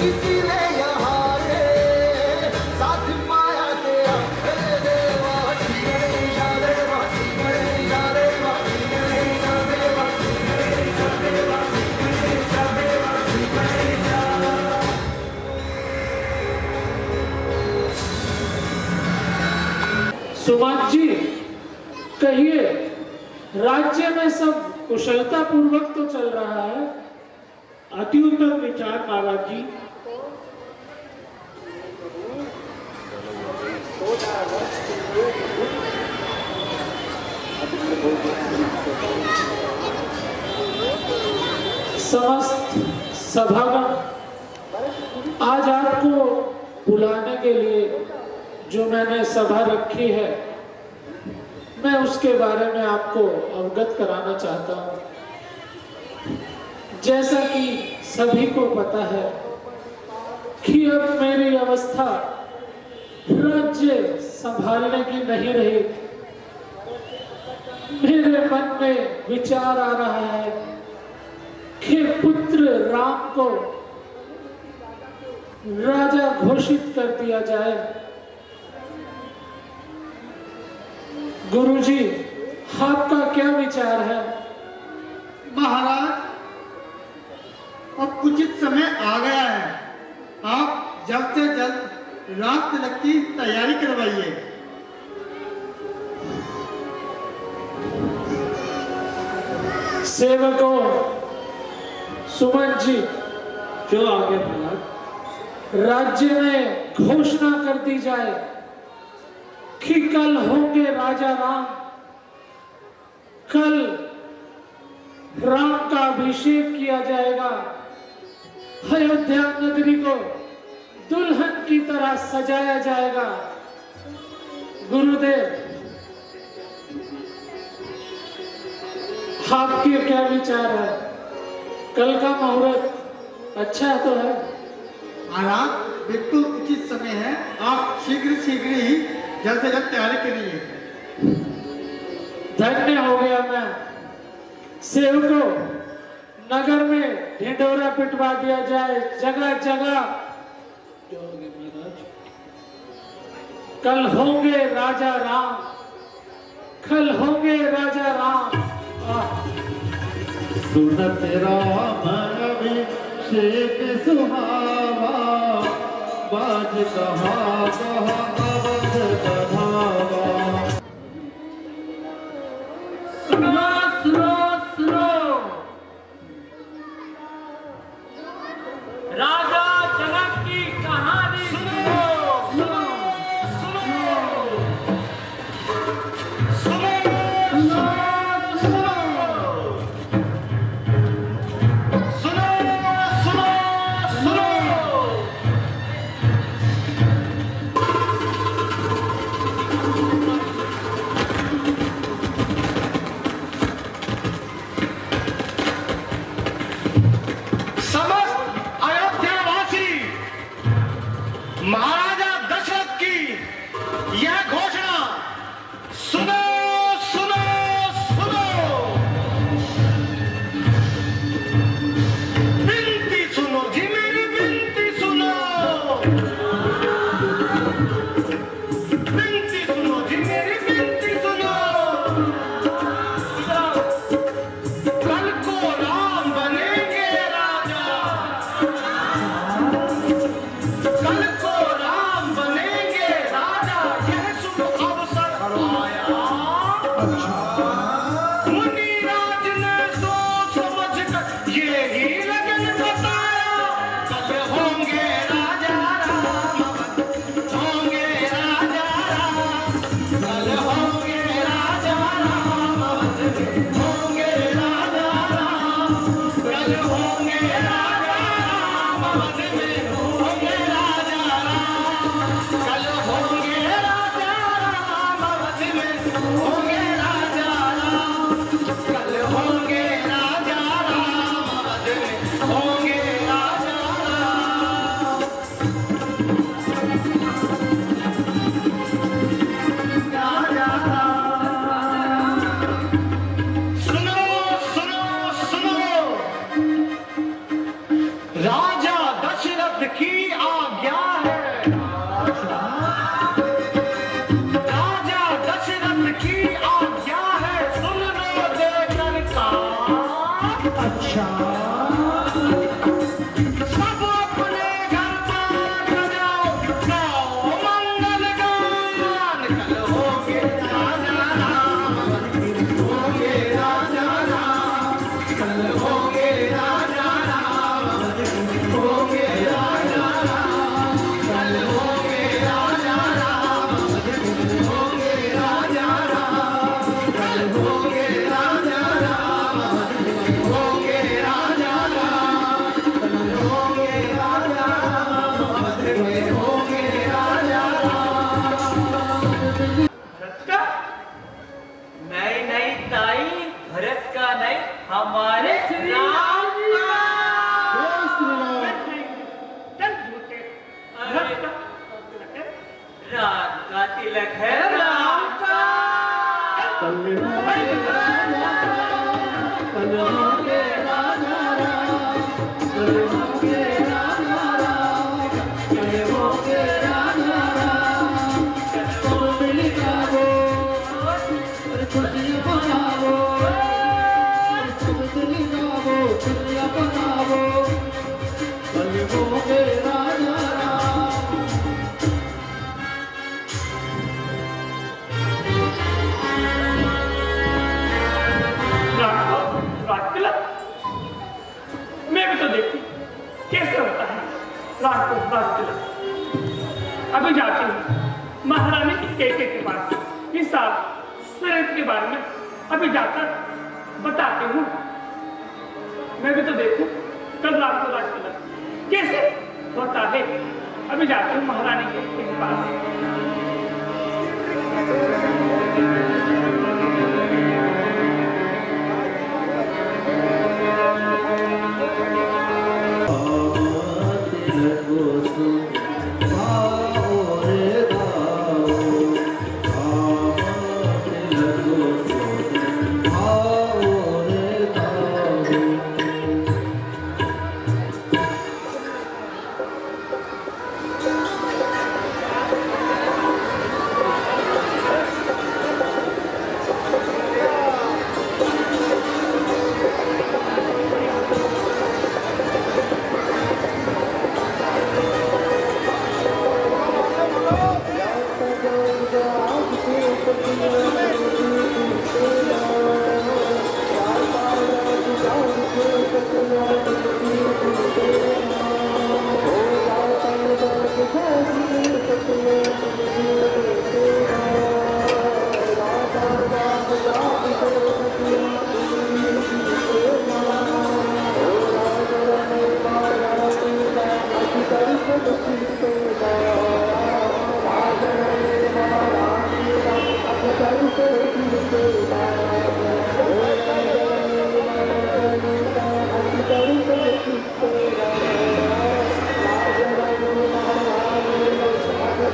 इसीलिए यहाँ रे साथ पाया तेरा हे देवा श्री गणेशा देवा श्री गणेशा देवा श्री गणेशा देवा श्री गणेशा देवा श्री गणेशा देवा श्री गणेशा। सुमन जी कहिए, राज्य में सब कुशलता पूर्वक तो चल रहा है? अति उत्तम विचार महाराज जी। समस्त सभागण आज आपको बुलाने के लिए जो मैंने सभा रखी है, मैं उसके बारे में आपको अवगत कराना चाहता हूं। जैसा कि सभी को पता है कि अब मेरी अवस्था राज्य संभालने की नहीं रही। मेरे मन में विचार आ रहा है कि पुत्र राम को राजा घोषित कर दिया जाए। गुरुजी, आपका क्या विचार है? महाराज, अब उचित समय आ गया है। आप जल्द से जल्द राज तिलक की तैयारी करवाइए। सेवकों, सुमन जी, जो आगे महाराज। राज्य में घोषणा कर दी जाए कि कल होंगे राजा राम। कल राम का अभिषेक किया जाएगा। अयोध्या नगरी को दुल्हन की तरह सजाया जाएगा। गुरुदेव, आपके क्या विचार है? कल का मुहूर्त अच्छा तो है? महाराज, बिल्कुल उचित समय है। आप शीघ्र ही जल्द से जल्द तैयारी करिए। धन्य हो गया मैं। सेवकों, नगर में ढिंढोरा पिटवा दिया जाए, जगह जगह। कल होंगे राजा राम, कल होंगे राजा राम। सुनत राम अभिषेक सुहावा, बाज कहा अवध बढ़ावा। सुनो सुनो सुनो, राजा जनक की कहानी सुनो सुनो सुनो सुनो सुनो महाराजा दशरथ की यह घोषणा सुनो सुनो सुनो। विनती सुनो जी, मेरी विनती सुनो। विनती सुनो जी, मेरी विनती सुनो। कल को राम बनेंगे राजा। कल को राम बनेंगे राजा, यह शुभ अवसर आया। मुनिराज ने सोच समझ कर ये ही लगन बताया। कल होंगे राजा राम, होंगे राजा राम। कल होंगे राजा राम, होंगे राजा राम। कल होंगे राजा राम, होंगे राजा राम। कल होंगे राजा राम, अवध में होंगे राजा राम। कल होंगे राजा राम, अवध में होंगे राजा राम। राजा राम। सुनो सुनो सुनो, अच्छा सब अपने घर पर जाओ, गाओ मंगल गान। कल होंगे राजा राम, होंगे राजा राम, कल होंगे राजा राम, होंगे राजा राम, कल होंगे राजा राम, होंगे राजा राम, कल होंगे राजा राम, होंगे राजा राम, कल होंगे राजा राम, भद्र में होंगे राजा राम। भरत का नहीं नहीं ताई, भरत का नहीं, हमारे राम का। चल झूठे अरे, राम का तिलक है राम का। रात तिलक मैं भी तो देखती कैसे होता है रात को रात तिलक। अभी जाती हूँ महारानी की केके के पास, इस साल शरत के बारे में अभी जाकर बताती हूँ। मैं भी तो देखूं कल रात को रात तिलक कैसे होता है। अभी जाती हूँ महारानी के पास।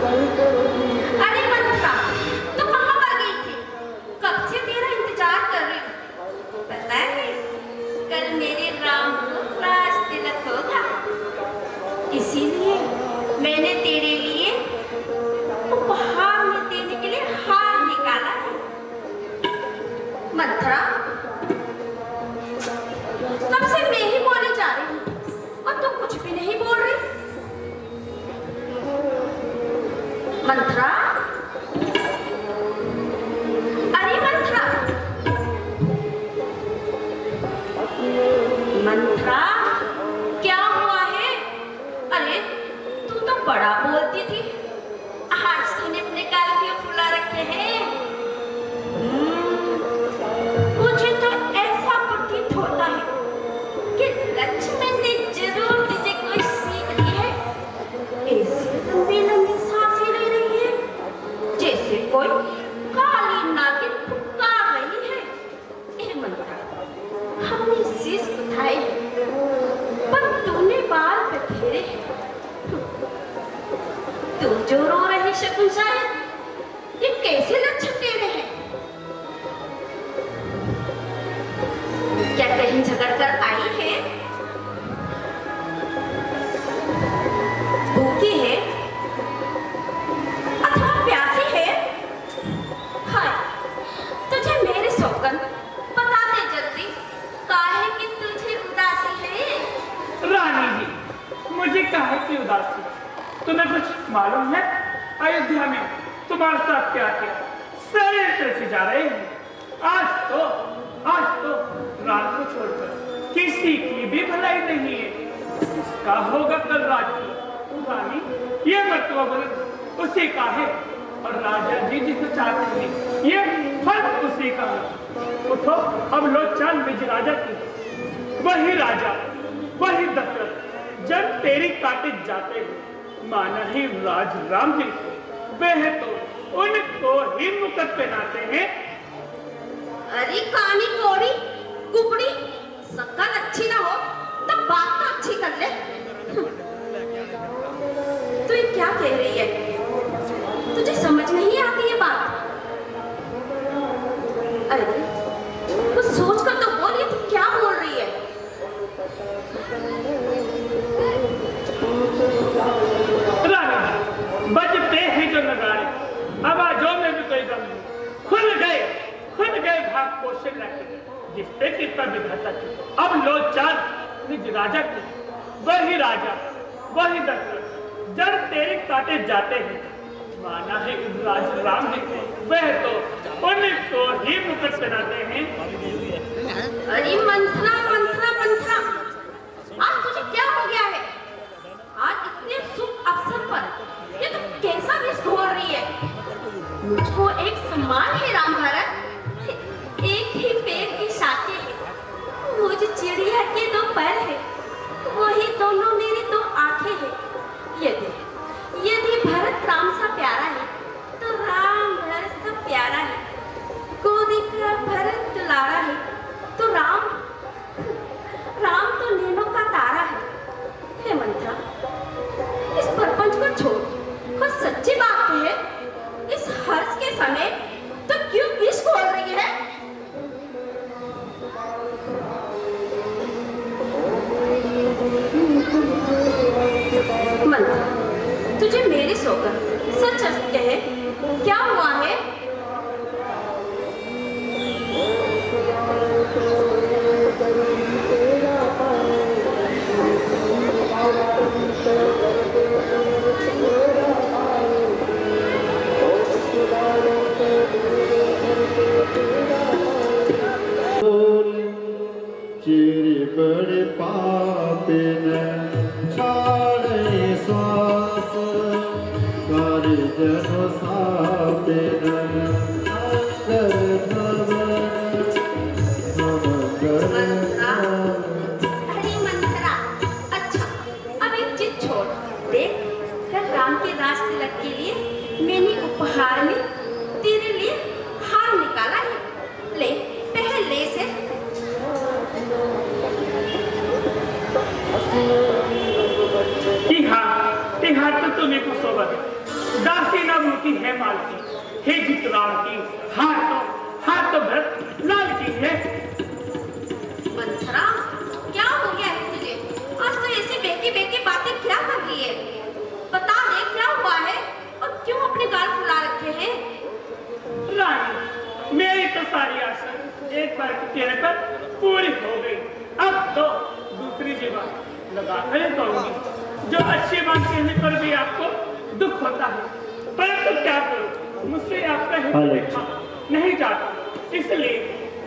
अरे मंत्रा, तू कहाँ पर गई थी? कब से तेरा इंतजार कर रही हूँ। पता है कल मेरे राम को राज तिलक होगा, इसीलिए मैंने तेरे लिए उपहार में देने के लिए हार निकाला है। मंत्रा, कब से मैं ही बोले जा रही हूँ और तू कुछ भी नहीं बोल रही। मंत्रा, अरे मंत्रा, मंत्रा, क्या हुआ है? अरे तू तो बड़ा बोलती थी, आज तूने अपने गाल क्यों फुला रखे हैं? मुझे तो ऐसा प्रतीत होता है कि लक्ष्मण ने जरूर तुझे कोई सीख दी है। ऐसी लंबी लंबी सांसें ले रही है जैसे कोई काली नागिन पुकार रही है। ए मंत्रा, हमने शीश उठाए पर तूने बाल बिखेरे हैं। तू जो रो रही शकुन, शायद ये कैसे लक्षण तेरे हैं? क्या कहीं झगड़ कर आई है? भूखी है अथवा प्यासी है? हाय, तुझे मेरी सौगंध बता दे जल्दी, काहे कि तुझे दासी, तुम्हें कुछ मालूम है? अयोध्या में तुम्हारे साथ क्या क्या सारे तरफ जा रहे हैं। आज तो रात को छोड़कर किसी की भी भलाई नहीं है। इसका होगा कल रात की रानी, ये मर्तबा उसी का है और राजा जी जिसे चाहते हैं ये फल उसी का है। उठो, अब लो चल निज राजा की। वही राजा, वही दशरथ जब तेरी काटे जाते हैं, माना ही राज राम जी वह तो उनको ही मुकुट पहनाते हैं। अरे कानी कोड़ी कुकड़ी, शक्ल अच्छी ना हो तो बात तो अच्छी कर ले। तू ये क्या कह रही है? तुझे समझ नहीं आती ये बात? अरे कुछ सोच कर तो बोल, ये तू क्या बोल रही है? रानी, बजते हैं जो नगाड़े, आवाजों में भी कोई गम नहीं। खुल गए भाग पोषण रखे जिसपे कितना विधाता थी। अब लो चाल निज राजा की। वही राजा, वही दशरथ जब तेरे काटे जाते हैं, माना है राज राम जी वह तो उनको ही मुकुट पहनाते हैं। अरे मंथरा मंथरा मंथरा, आज तुझे क्या हो गया है? आज इतने शुभ अवसर पर ये तो कैसा विष घोल रही है? मुझको एक सम्मान है राम भरत, एक ही पेड़ की शाखें है। वो जो चिड़िया के दो पैर है, वही दोनों मेरी दो आंखें हैं। यदि भरत राम सा प्यारा है तो राम भरत सा प्यारा है। गोदी का भरत दुलारा है तो राम तो नैनों का तारा है। हे मंत्रा, इस प्रपंच को छोड़, कुछ सच्ची बात कहे। इस हर्ष के समय तो क्यों विष खोल रही है? मंत्रा, तुझे मेरी सोकर सच कहे, क्या हुआ है? चिरी बड़े पापे न छाड़े श्वास, कारी जनो सापे न कर अरे मंत्रा, अच्छा अब एक चीज छोड़। देख, कल राम के राज तिलक के लिए मैंने उपहार में तेरे लिए हार निकाला है। ले पहले से। हार तो तुम्हें को सोबत दासी ना मूर्ति है मालती, हे जित राम की हार तो भरत लाल की है। मंथरा, क्या हो गया है तुझे? आज तो ऐसी बेकी बातें क्या कर रही है? बता दे क्या हुआ है और क्यों अपने गाल फुला रखे हैं? रानी, मेरी तो सारी आशा एक बार के कहने पर पूरी हो गई। अब तो दूसरी जीवन लगा कर कहूंगी। जो अच्छी बात कहने पर भी आपको दुख होता है, परंतु क्या करूं, मुझसे आपका हित देखा नहीं जाता। इसलिए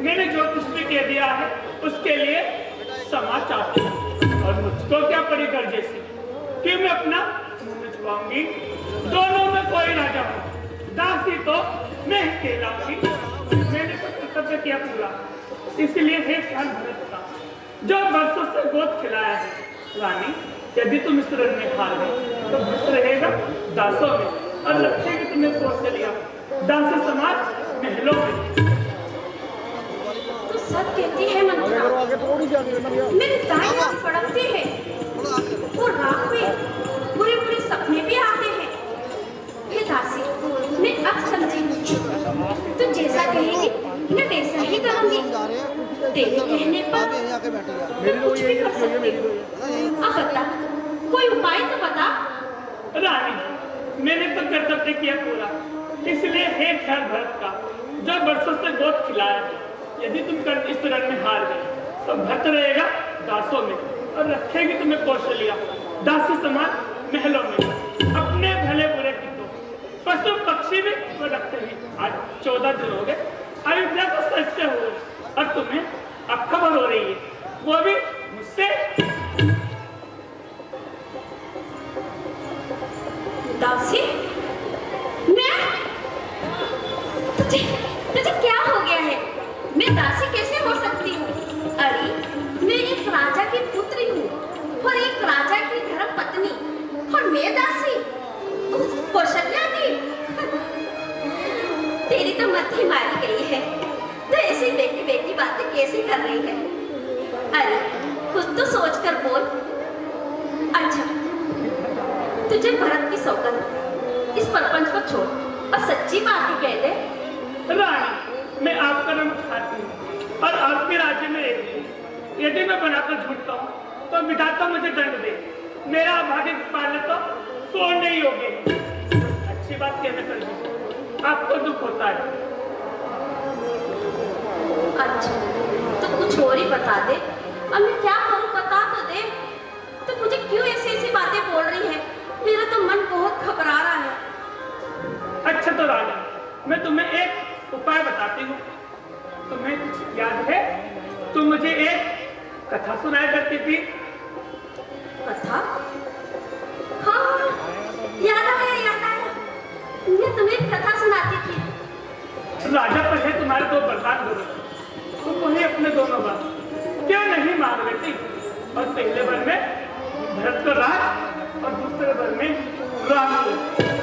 मैंने जो कुछ भी कह दिया है उसके लिए क्षमा चाहती हूँ। और मुझको क्या पड़ी गर्जे से कि मैं अपना मुंह छुपाऊंगी। दोनों में कोई ना जाऊं, दासी तो मैं ही कहलाऊंगी। मैंने तो कर्तव्य किया पूरा, इसलिए हे ख्याल भरत का जो बरसों से गोद खिलाया है। रानी, यदि तुम इस रण में हार गए तो भ्रष्ट रहेगा दासों में और रखेगी तुम्हें कौशल्या दास समाज महलों में। तू सब कहती है मंत्रा, मेरे दाएं हाथ फड़कते हैं, वो रात में बुरे सपने भी आते हैं। हे दासी, मैं अब समझी, तू जैसा कहेगी मैं वैसा ही करूंगी। तेरे कहने पर मैं कुछ भी कर सकती हूँ। अब बता, कोई उपाय तो बता। रानी, मैंने तो कर्तव्य किया पूरा, इसलिए हे ख्याल भरत का जो बरसों से गोद खिलाया है। यदि तुम कर इस रण में हार गए तो भरत रहेगा दासों में और रखेगी तुम्हें कौशल्या दासी समाज महलों में अपने भले बुरे की तो पशु पक्षी भी को रखते ही आज 14 दिन हो गए अयोध्या को सजते हुए, और तुम्हें अब खबर हो रही है, वो भी मुझसे। दासी, मैं तुझे तुझे क्या हो गया है? मैं दासी कैसे हो सकती हूँ? अरे मैं एक राजा की पुत्री हूँ और एक राजा की धर्म पत्नी, और मैं दासी उस कौशल्या की। तेरी तो मत ही मारी गई है, तो ऐसी बेटी बेटी बातें कैसे कर रही है? अरे कुछ तो सोच कर बोल। अच्छा, तुझे भरत की सौगंध, इस परपंच को छोड़ और सच्ची बात ही कह दे। रानी, मैं आपका नाम खाती हूँ और आपके राज्य में रहती हूँ। यदि मैं बनाकर झूठता हूँ तो विधाता मुझे दंड दे, मेरा भाग्य पाले तो सोन नहीं होगी। अच्छी बात कहने कर दी, आपको दुख होता है। अच्छा, तो कुछ और ही बता दे। अब मैं क्या करूं, बता तो दे। तो मुझे क्यों ऐसी ऐसी बातें बोल रही है? मेरा तो मन बहुत घबरा रहा है। अच्छा तो राजा, मैं तुम्हें एक उपाय बताती हूँ। तुम्हें कुछ याद है? तुम मुझे एक कथा सुनाया करती थी। कथा? हाँ, याद आया, याद आया। मैं तुम्हें कथा सुनाती थी। राजा पर है तुम्हारे 2 वरदान दो, तुम उन्हें अपने दोनों बात क्यों नहीं मांग लेती? और पहले वर में भरत को राज और दूसरे वर में राम को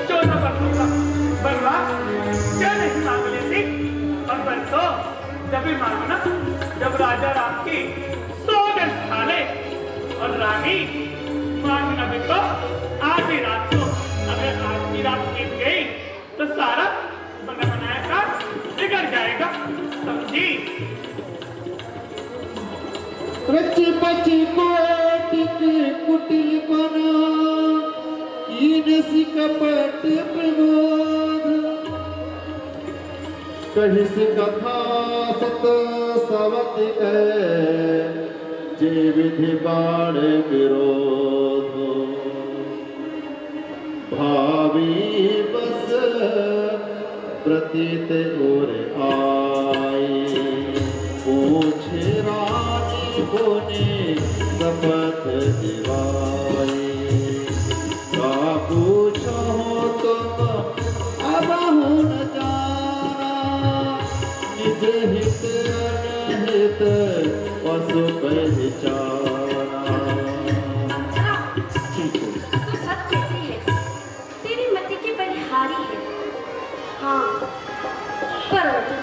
14 वर्षों का वनवास क्यों नहीं मांग लेती? और वर तो जब भी मांगना जब राजा राम की सौगंध खा ले, और रानी मांगना भी तो आधी रात को। अगर आज की रात बीत गई तो सारा बना बनाया काम बिगड़ जाएगा, समझी? रच बच कोटिक कुटिल बना, कीन कपट प्रबोध, कहिस कथा सत सवत कह, जे विधि बाण विरोध, भावी बस प्रतीत और आए, पूछे रानी बोने शपथ दिवाए, का पूछो तुम अब न जाना, निज हित अनहित पशु पहचाना। तू सच कहती है, तेरी मति की बलिहारी है। हाँ, परंतु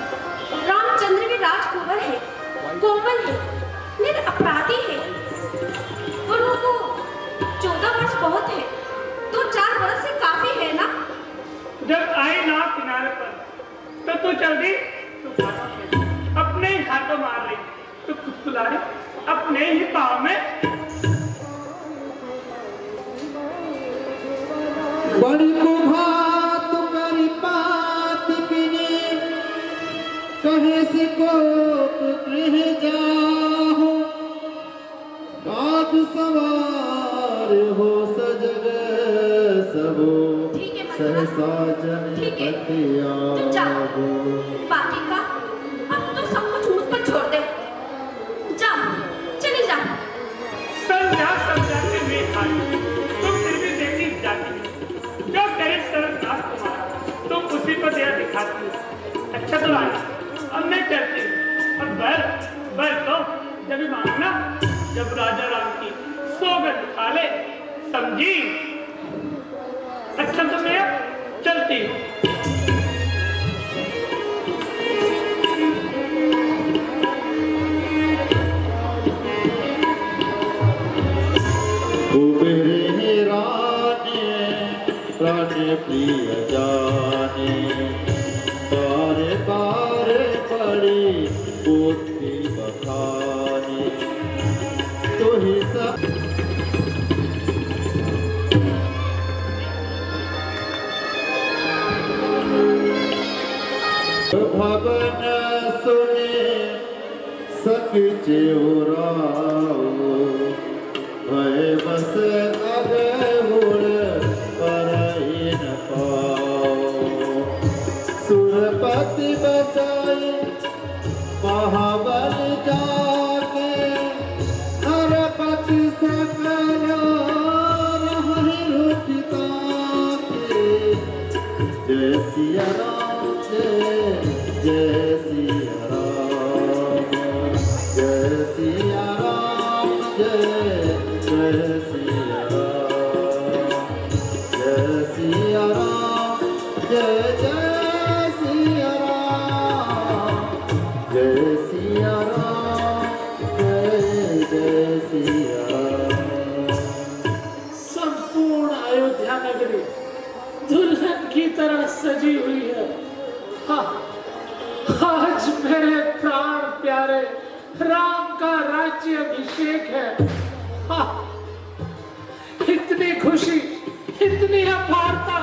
रामचंद्र भी राजकुंवर है, कोमल है, निरपराधी है। और उनको 14 वर्ष बहुत है, 2-4 वर्ष से काफी है ना? जब आई ना किनारे पर तो तू चल दी तूफानों में, अपने ही हाथों मार रही तो खुद रही अपने ही पाँव में। बड़ी कुभात करी पात किने, कहे से कोप गृह जाहो, काज सवार हो सजग सबो, ठीक है सहसा जन ठीक है, पतिया तू जा। हो। बाकी का अब तो सब कुछ मुझ पर छोड़ दे। जा, चली जा। समझा के मैं आई, तुम फिर भी देखी जाती, जब तेरे सरदार तुम्हारा तुम उसी को दया दिखाती हो। अच्छा तो आई, अब मैं चलती हूँ। और बर तो जब भी मांगना जब राजा राम की सौगंध खा ले, समझी? अच्छा तो मैं चलती हूँ। कुबेर राने प्राण प्रिय जाने, बारे बारे पड़ी बुद्धि बखाने, तो ही सब भवन सुने सक चेउराओ, भय बस अग मुड़ नगरी दुल्हन की तरह सजी हुई है। हाँ, आज मेरे प्राण प्यारे राम का राज्य अभिषेक है। हाँ, इतनी खुशी, इतनी अपारता,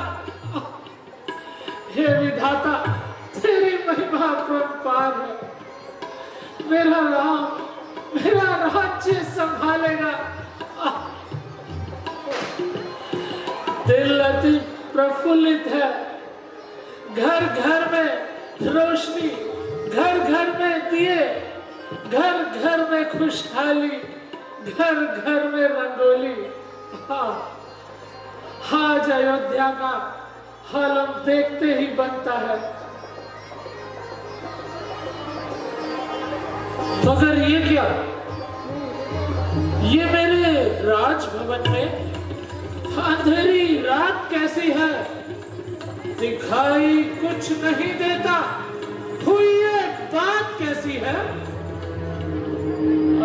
हे विधाता तेरी महिमा परम्पार है। मेरा राम मेरा राज्य संभालेगा। दिल अति प्रफुल्लित है। घर घर में रोशनी, घर घर में दिए, घर घर में खुशहाली, घर घर में रंगोली। हाँ, आज अयोध्या का हालम देखते ही बनता है। मगर ये क्या, ये मेरे राजभवन में अंधेरी रात कैसी है? दिखाई कुछ नहीं देता। हुई ये बात कैसी है?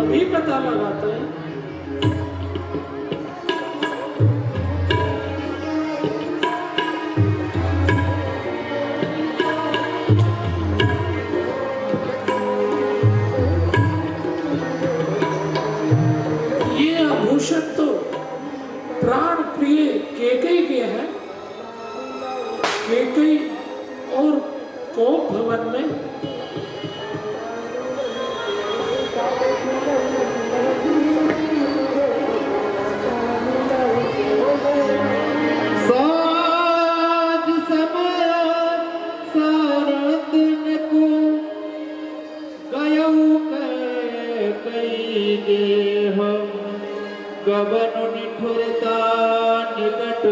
अभी पता लगाते हैं। ये आभूषण तो प्राण प्रिय केकई के हैं। केकई और कोप भवन में साज समय सारा दिन को गयऊ के कई देह गबन निठुरता निकट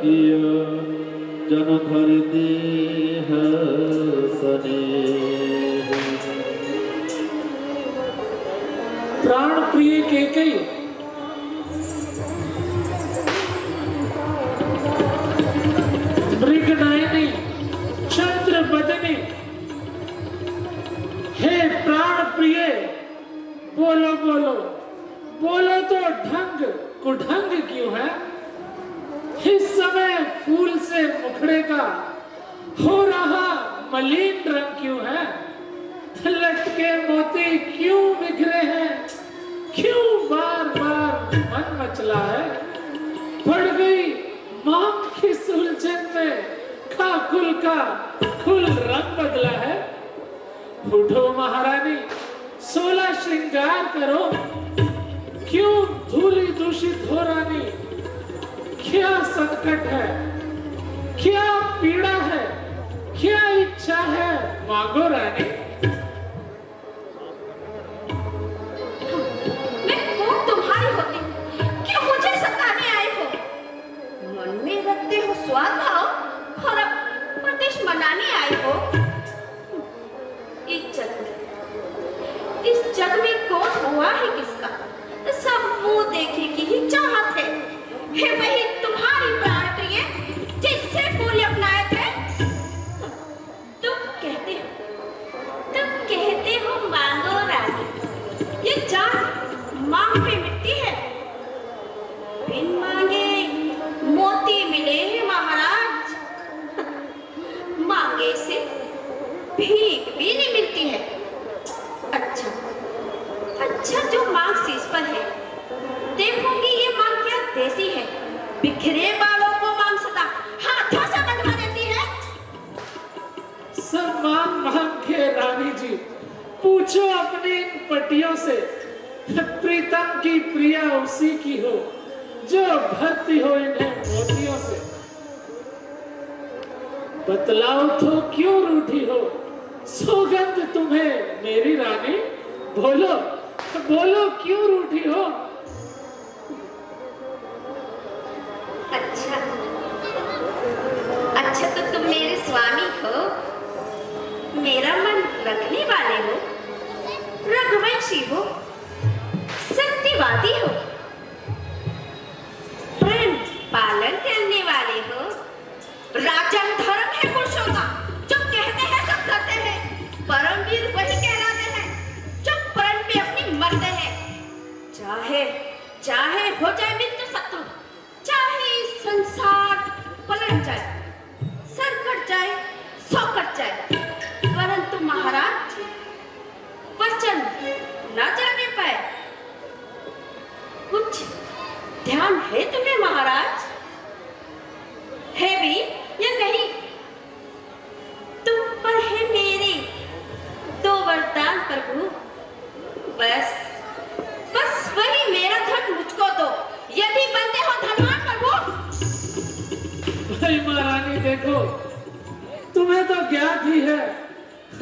किया जन धर देह सनेह। प्राण प्रिय केकई मृगनयनी चंद्र बदनी, हे प्राण प्रिय बोलो बोलो बोलो तो ढंग कुढंग क्यों है? इस समय फूल से मुखड़े का हो रहा मलिन रंग क्यों है? लटके मोती क्यों बिखरे हैं? क्यों बार बार मन मचला है? पड़ गई मांग की सुलझन में खाकुल का खुल रंग बदला है। उठो महारानी, 16 श्रृंगार करो। क्यों धूली दूषित हो रानी? क्या संकट है? क्या पीड़ा है? क्या इच्छा है? मांगो रानी। मैं कौन तुम्हारी होती? क्यों मुझे सताने आए हो? मन में रखते हो स्वाद भाव और अब प्रदेश मनाने आए हो। इस जग में कौन हुआ है किसका? सब मुंह देखे की ही चाहत है। वही तुम्हारी प्राण प्रिय जिससे फूल अपनाए थे। तुम कहते हो मांगो रानी। ये जान मांग पे मिट्टी है। बिन मांगे मोती मिले हैं महाराज। मांगे से भीख भी नहीं मिलती है। अच्छा जो मांग शीश पर है, देखूंगी ये मांग क्या देती है। बिखरे बालों को मांग सदा हाथों से बंधवा देती है। सम्मान मांगे रानी जी, पूछो अपनी इन पटियों से। प्रीतम की प्रिया उसी की हो जो भरती हो इन्हें मोतियों से। बतलाओ तो क्यों रूठी हो? सौगंध तुम्हें मेरी रानी। बोलो बोलो क्यों रूठी हो? अच्छा तो तुम मेरे स्वामी हो, मेरा मन रखने वाले हो, रघुवंशी हो, सत्यवादी हो, प्रेम पालन करने वाले हो। राजन धर्म है पुरुषों का, जो कहते हैं सब करते हैं। परमवीर वही कहलाते हैं जो प्रण पे अपनी मरते हैं। चाहे हो जाए मित्र शत्रु, चाहे संसार कट जाए, सर कट जाए, सौ कट जाए, परंतु महाराज वचन न जाने पाए। कुछ ध्यान है तुम्हें महाराज? है भी या नहीं? तुम पर है मेरे दो वरदान प्रभु, बस बस वही मेरा धन मुझको दो, यदि बनते हो धनवान प्रभु। भाई महारानी देखो, तुम्हें तो ज्ञात ही है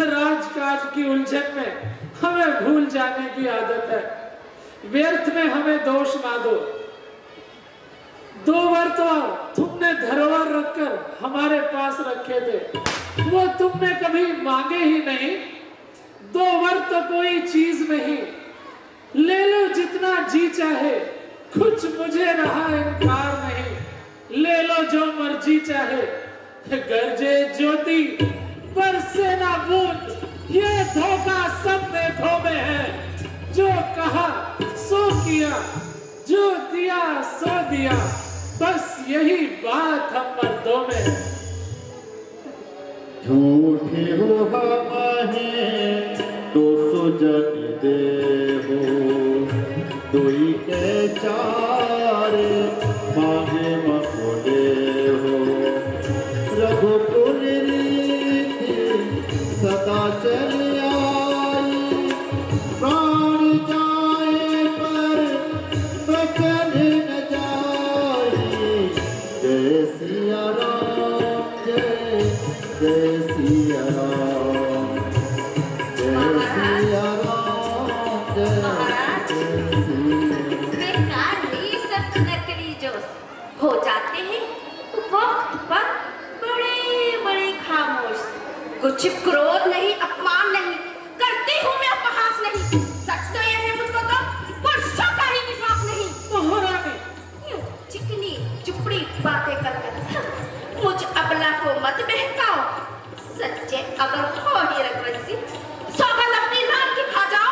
राजकाज की उलझन में हमें भूल जाने की आदत है। व्यर्थ में हमें दोष ना दो। 2 बार तो तुमने धरोहर रखकर हमारे पास रखे थे, वो तुमने कभी मांगे ही नहीं। 2 बार तो कोई चीज नहीं, ले लो जितना जी चाहे, कुछ मुझे रहा इनकार नहीं। ले लो जो मर्जी चाहे, गरजे ज्योति बरसे ना बूंद, ये धोखा सब देखो में है। जो कहा सो किया, जो दिया सो दिया, बस यही बात हम मर्दों में है। झूठे हो हमें तो सुजन दे हो, दोई के चार मांगे मकोले हो। रघुकुल रीति सदा चल आई, प्राण जाए पर बचन न जाई। जय सिया राम, जय जय सिया राम, जय सिया राम, जय जय सिया। बेकार ये सब नकली जोश हो जाते हैं वक्त पर बड़े बड़े खामोश। कुछ क्रोध नहीं, अपमान नहीं करती हूँ मैं, उपहास नहीं। सच तो यह है मुझको तो पुरुषों का ही विश्वास नहीं। महारानी यूं चिकनी चुपड़ी बातें कर मुझ अबला को मत बहकाओ। सच्चे अगर हो ही रघुवंशी, सौगंध अपनी राम की खा जाओ।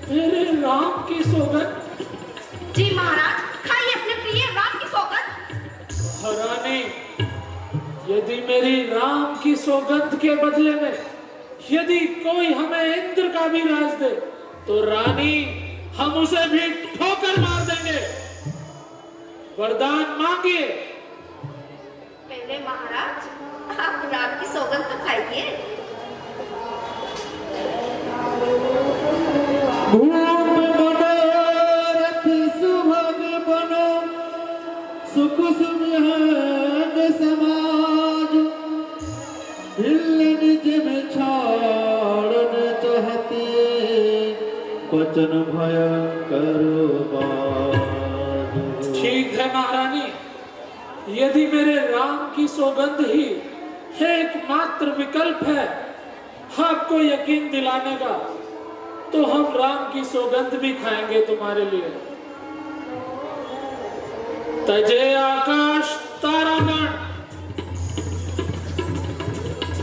मेरे राम की सौगंध? जी महाराज, खाइए अपने प्रिय राम की सौगंध। महारानी, यदि मेरी राम की सौगंध के बदले में यदि कोई हमें इंद्र का भी राज दे, तो रानी हम उसे भी ठोकर मार देंगे। वरदान मांगिए। पहले महाराज आप राम की सौगंध तो खाइए। भूम बनो रखी सुभग बनो, सुख सुनिहग समाज। भिल्ल निज में छाड़न चाहती, वचन भयंकर बाज। ठीक है महारानी, यदि मेरे राम की सौगंध ही एकमात्र विकल्प है आपको यकीन दिलाने का, तो हम राम की सौगंध भी खाएंगे तुम्हारे लिए। तजे आकाश तारागण,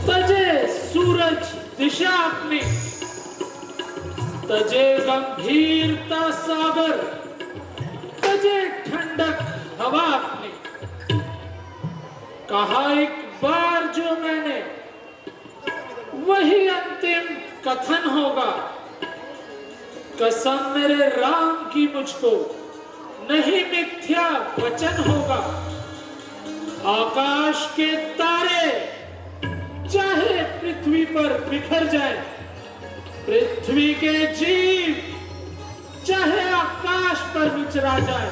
तजे सूरज दिशा अपनी, तजे गंभीरता सागर, तजे ठंडक हवा अपनी। कहा एक बार जो मैंने, वही अंतिम कथन होगा। कसम मेरे राम की मुझको, नहीं मिथ्या वचन होगा। आकाश के तारे चाहे पृथ्वी पर बिखर जाए, पृथ्वी के जीव चाहे आकाश पर विचरा जाए,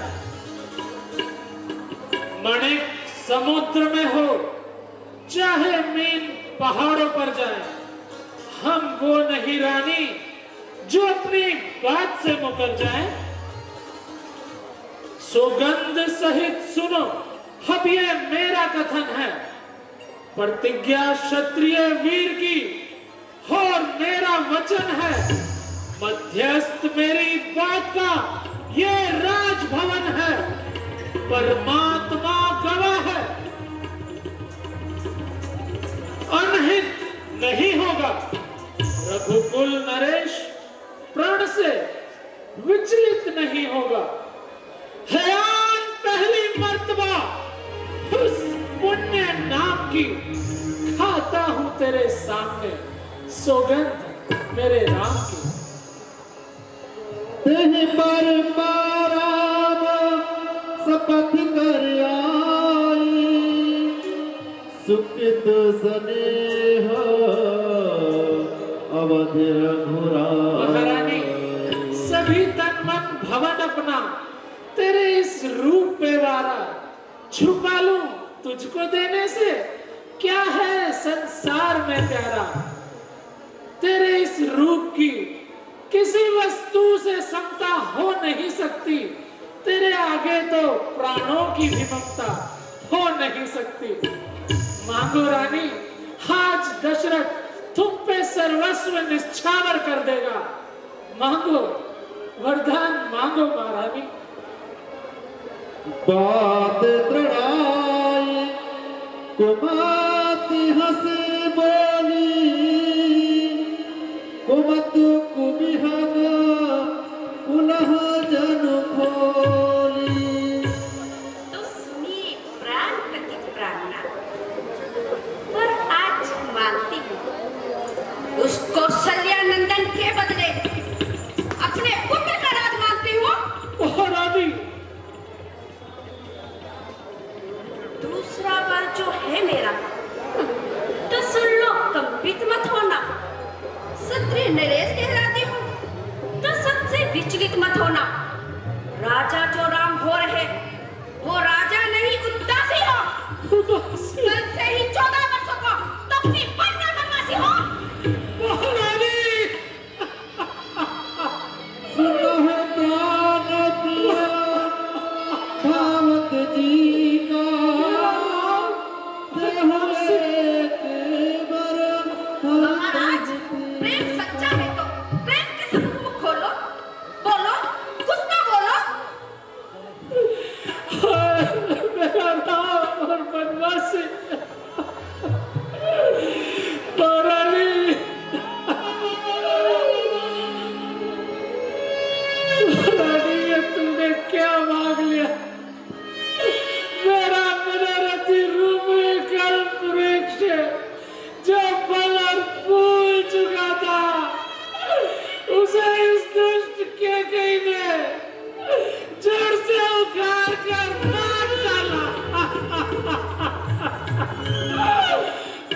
मणिक समुद्र में हो चाहे मीन पहाड़ों पर जाए, हम वो नहीं रानी जो अपनी बात से मुकर जाए। सुगंध सहित सुनो, अब ये मेरा कथन है, प्रतिज्ञा क्षत्रिय वीर की और मेरा वचन है। मध्यस्थ मेरी बात का ये राजभवन है, परमात्मा गवाह है। अनहित नहीं होगा, रघुकुल नरेश प्रण से विचलित नहीं होगा। हयान पहली मर्तबा उस सौगंध मेरे राम की। तेहि पर पाराम शपथ कर आई, सुकृत स्नेह अवध महारानी, सभी तन मन भवन अपना तेरे इस रूप पे वारा छुपा लूं तुझको देने से, क्या है संसार में प्यारा। तेरे इस रूप की किसी वस्तु से समता हो नहीं सकती, तेरे आगे तो प्राणों की भी ममता हो नहीं सकती। मांगो रानी, आज दशरथ तुम पे सर्वस्व निछावर कर देगा। मांगो वरदान मांगो महारानी। बात दृढ़ाई कुमाती हंसी बोली, कुमत कुबिहग पुनः जन खोली। तो सुनिए प्राण प्रति प्राणनाथ, पर आज मानती हूँ उस कौशल्यानंदन के बदले अपने पुत्र का राज मानती हूँ। महारानी, दूसरा वर जो है मेरा, तो सुन लो कंपित मत होना। क्षत्रिय नरेश कहलाती हूँ, तो सबसे विचलित मत होना। राजा जो राम हो रहे, वो राजा नहीं उदासी हो। कल से ही 14 वर्षों को तो अपनी पन्ना बनवासी हो। महारानी, सुनह प्राण प्रिय भावत जी का, महाराज, प्रेम सच्चा है तो प्रेम के समुख खोलो, बोलो, कुछ ना बोलो। मेरा राम और बनवासी। महारानी, महारानी, ये तुमने क्या मांग लिया। मेरा मनोरथी रूप कल्प वृक्ष जो फल और फूल चुका था, उसे इस दुष्ट के कई ने जड़ से उखाड़ कर मार डाला।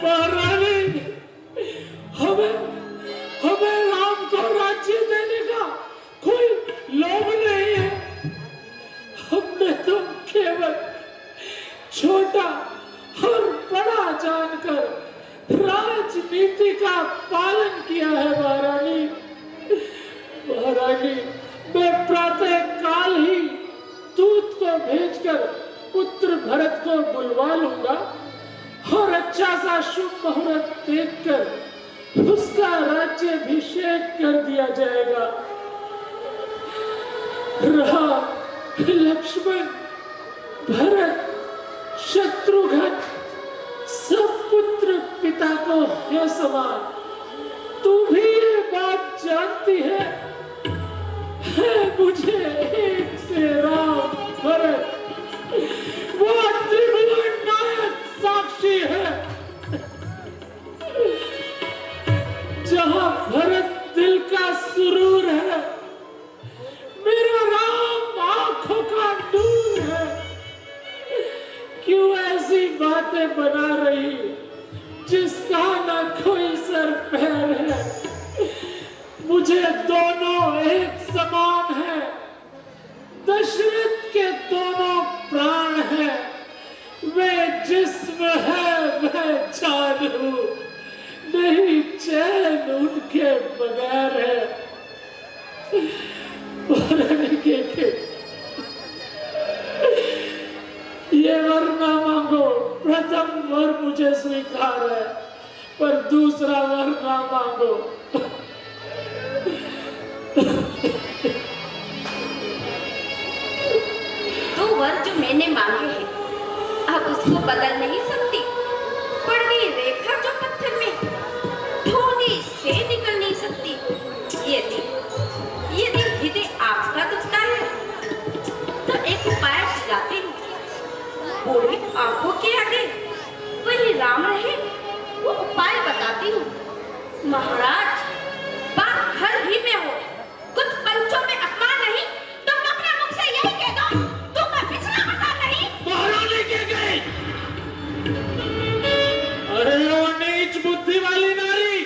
महारानी, हमें राम को राज्य देने का कोई लोभ नहीं है। हमने तो केवल छोटा और बड़ा जानकर राजनीति का पालन किया है। महारानी, महारानी, मैं प्रातः काल ही दूत को भेजकर पुत्र भरत को बुलवा लूंगा और अच्छा सा शुभ मुहूर्त देखकर उसका राज्याभिषेक कर दिया जाएगा। राम, लक्ष्मण, भरत, शत्रुघ्न सब पुत्र पिता को है समान। तू भी ये बात जानती है मुझे एक से राम भरत वो त्रिभुवन नायक साक्षी है। जहां भरत दिल का सुरूर है, मेरा राम आंखों का नूर है। क्यों ऐसी बातें बना रही जिसका ना कोई सर पैर है। मुझे दोनों एक समान है, दशरथ के दोनों प्राण है। वे जिस्म है वह जान हूं, नहीं चैन उनके बगैर है। ये वर ना मांगो, प्रथम वर मुझे स्वीकार है, पर दूसरा वर ना मांगो। तो वर जो मैंने मांगे हैं, अब उसको बदल नहीं सकती। पड़ गई रेखा जो पत्थर में, धोनी से निकल नहीं सकती। यदि हृदय आपका दुखता है, तो एक उपाय सुझाती हूँ। बूढ़ी आंखों के आगे वही राम रहे, वो उपाय बताती हूँ। महाराज, बात घर ही में हो, कुछ पंचों में अपमान नहीं, तुम अपने मुख से यही कह दो, तुम मैं पिछला बता नहीं। महारानी के गई। अरे वो नीच बुद्धि वाली नारी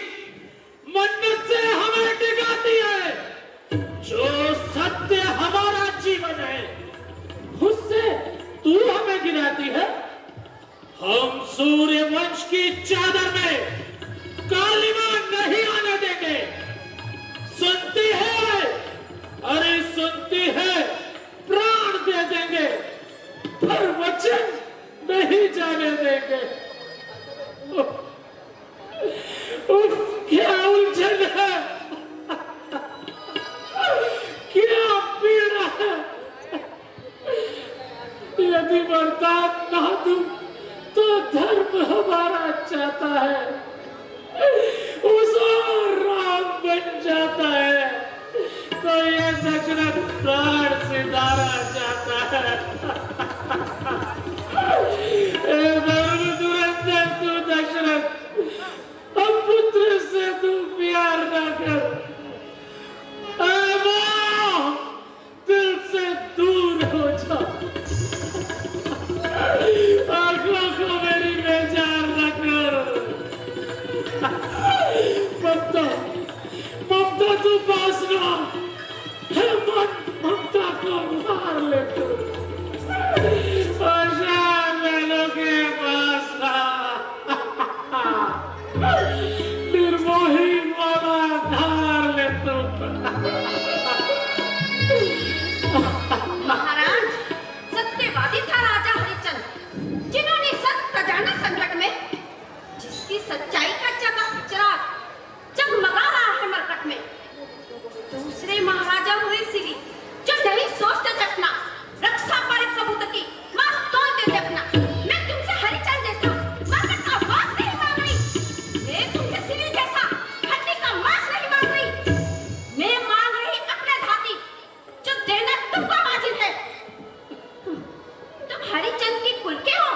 मन्नत से हमें डिगाती है। जो सत्य हमारा जीवन है, उससे तू हमें गिराती है। हम सूर्य वंश की चादर में कालिमा नहीं आने देंगे। सुनती है? अरे सुनती है, प्राण दे देंगे, पर वचन नहीं जाने देंगे। उफ, क्या उलझन है, क्या पीड़ा है। यदि वरदान ना दूं तो धर्म हमारा चाहता है, उस और राम बन जाता है, तो ये दशरथ प्राण से दारा जाता है। ए धर्म दुरंतर तू दशरथ, अब पुत्र से तू प्यार न कर। दिल से दूर हो जा, आंखों को मेरी बेजार न कर। ममता, ममता तू पास ना, है मन ममता को मार ले तू। आशा मैलों के पास ना, निर्मोही माला धार ले तू। महाराज, सत्यवादी था राजा हरिश्चंद्र, जिन्होंने सत्य जाना संकट में, जिसकी सच्चाई का चिराग जगमगा रहा है मरकट में। दूसरे महाराजा हुए सिरी, जो नहीं सोचते अपना, रक्षा पारे प्रभुत्व की मां तोड़ देते अपना। मैं तुमसे हरिचंद्र जैसा मरकट का वास नहीं मांग रही, मैं तुमसे सिरी जैसा हड्डी का मांस नहीं मांग रही। मैं मांग रही अपने धाती, जो देना तुमको वाजिब है। तुम हरिचंद्र की कुल के हो,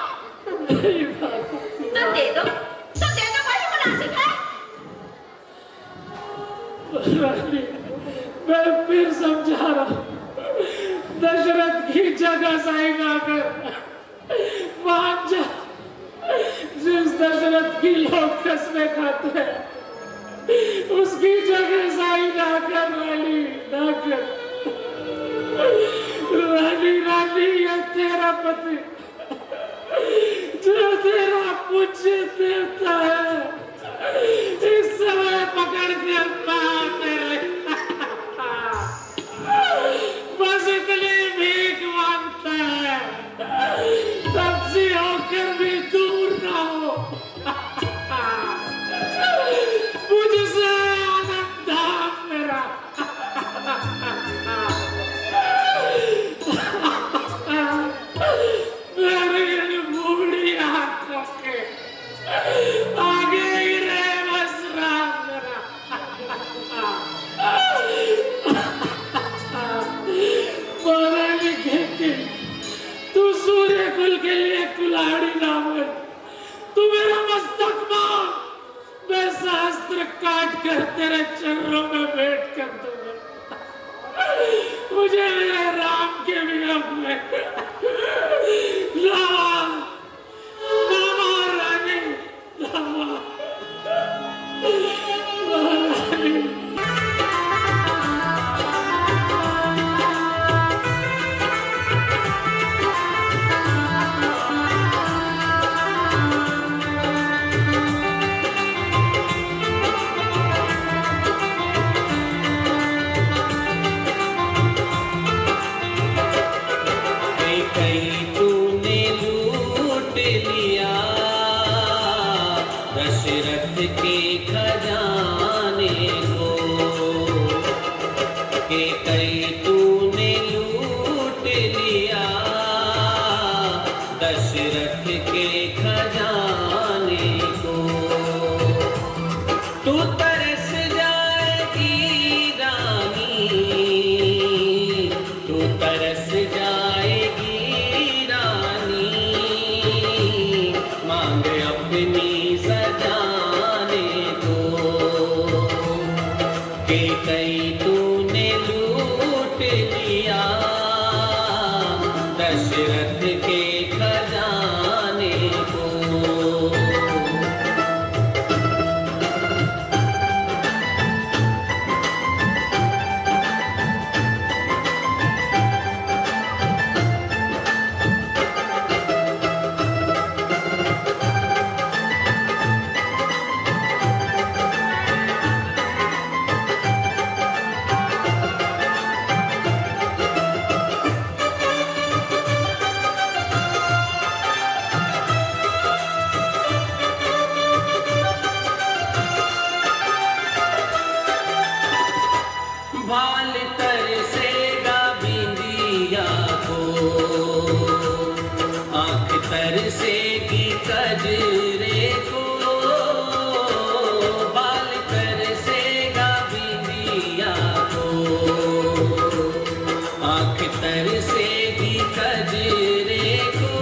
तो दे दो, वही मुनासिब है। रानी, मैं फिर समझा रहा हूं, दशरथ की जगह साई कर मान जा। जिस दशरथ की लोग कसमें खाते हैं, उसकी जगह साई ना कर रानी, ना कर। रानी, रानी, ये तेरा पति जो तेरा पूज्य देवता है, इस समय पकड़ कर बात है। बस इतनी भीख मांगता है, तपसी होकर भी दूर ना हो। मुझसे आनंद धाम मेरा। मेरी बूढ़ी आंखों के आगे ही रहे बस राम मेरा। पढ़े लिखे के तू सूर्य कुल के लिए कुल्हाड़ी ना बन, तू मेरा मस्तक मार, मैं शास्त्र काट कर तेरे चरणों में बैठ कर दूंगा। मुझे मेरे राम के वियोग में राम, रामा रानी, रामा रानी। मांग अपनी सजाने दो। दशरथ के खजाने को। भाल तरसेगा बिंदिया को, आँख तरसेगी कजरे को। बाल तरसेगा बिंदिया को, आँख तरसेगी कजरे को।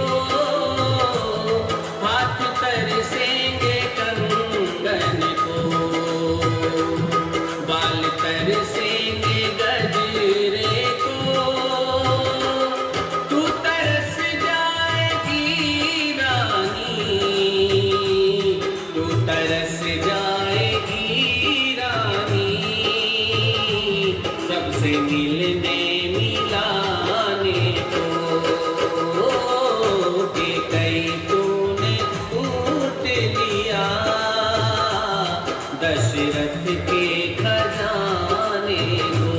हाथ तरसेंगे कंगन को, बाल तरसेंगे गजरे को। तू तरस जाएगी रानी, तू तरस जाएगी रानी, सबसे मिलने मिलाने को। कि कई तूने टूट लिया दशरथ के खजाने को।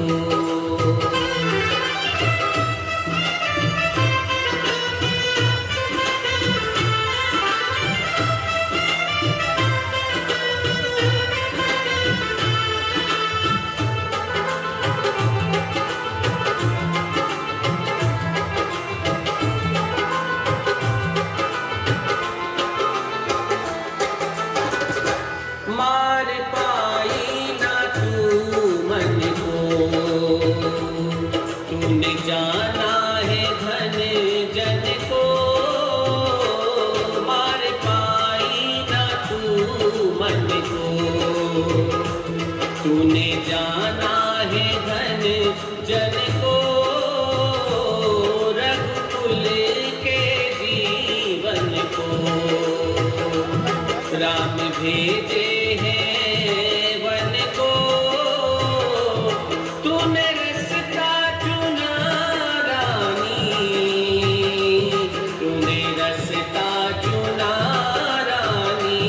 मार पाई ना तू मन को, तूने जाना है धन जन को। मार पाई ना तू मन को, तूने जाना है धन जन को। रघुकुल के जीवन को राम भेजे हैं वन को। तूने रास्ता चुना रानी, तूने रास्ता चुना रानी,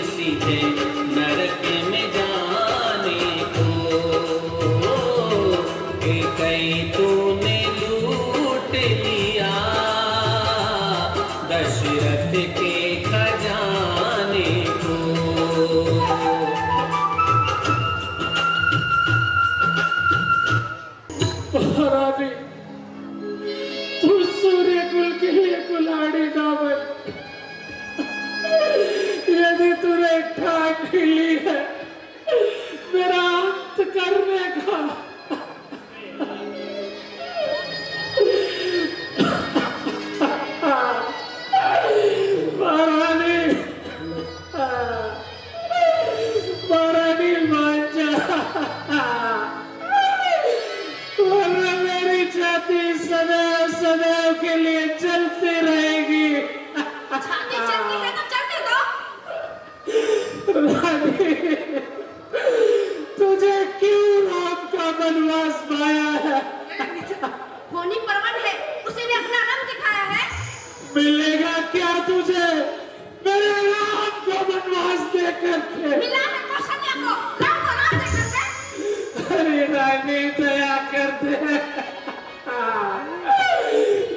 सीधे नरक में जाने को। कि कहीं तूने लूट लिया दशरथ के खजाने को। महारानी, तू सूर्य कुल के लिए कुल्हाड़ी ना बन। यदि तूने ठान ली है मेरा अंत करने का, महारानी, महारानी मान जा, वरना मेरी छाती सदैव सदैव के लिए चलती रहेगी। छाती चलती है तो चलने दो। रानी, तुझे क्यों राम का वनवास पाया है? होनी परवन है, उसी ने अपना रंग दिखाया है। मिलेगा क्या तुझे मेरे राम को वनवास देकर के? मिला है कौशल्या को राम को राम देकर के। अरे रानी, दया कर दे,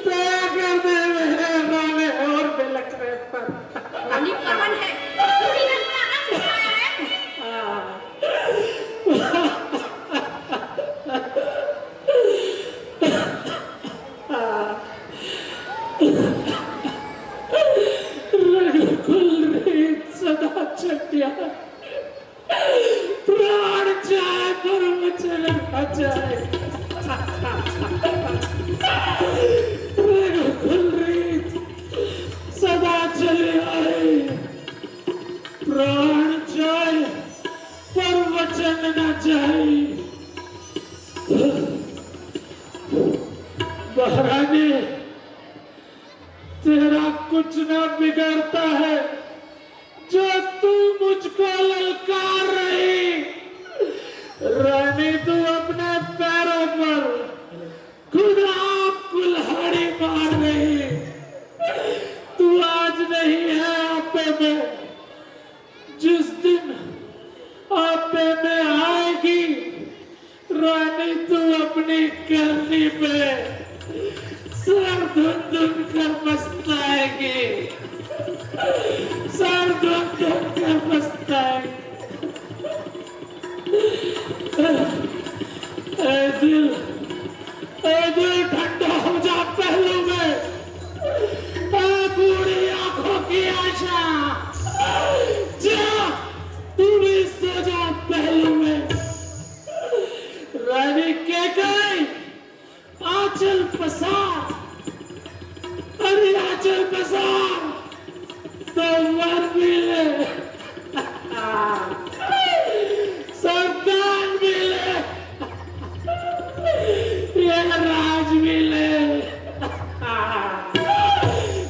दया कर दे मेरे रोने और बिलखने पर। होनी परवन है, उसी ने अपना रंग दिखाया है। रघुकुल रीत सदा चटिया, प्राण जाए पर वचन न जाए। रघुकुल रीत सदा चले आए, प्राण जाए पर वचन न जाए। महारानी, तेरा कुछ ना बिगड़ता है जो तू मुझको ललकार रही। रानी, तू अपने पैरों पर खुद आप कुल्हाड़ी मार रही। तू आज नहीं है आपे में, जिस दिन आपे में आएगी रानी, तू अपनी करनी पे सर धुन धुन कर पछताएगी, सर धुन धुन कर पछताएगी। ए दिल ठंडा हो जा पहलू में, बूढ़ी आंखों की आशा, जा तू भी सो जा पहलू में। रानी के गए आंचल पसार, अरे आंचल पसार तो वर भी ले, संतान भी ले, ये राज भी ले,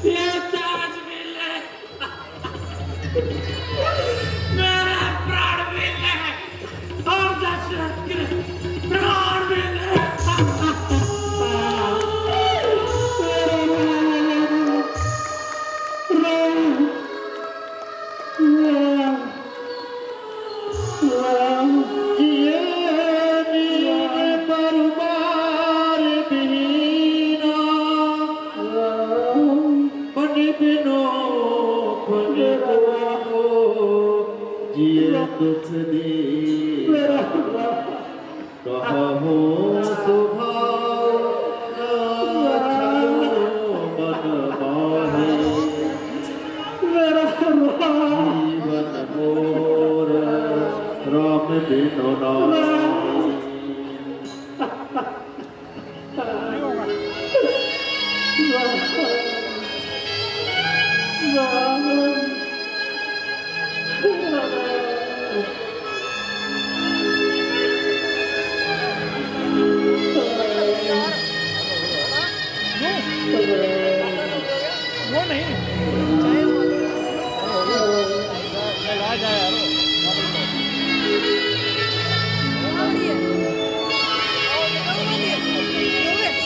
ये ताज भी ले, मेरा प्राण भी ले, और दशरथ के प्राण भी ले। दुख दे कहो स्वभाव मन माहे, जीवन मोर राम बिनु नाहि।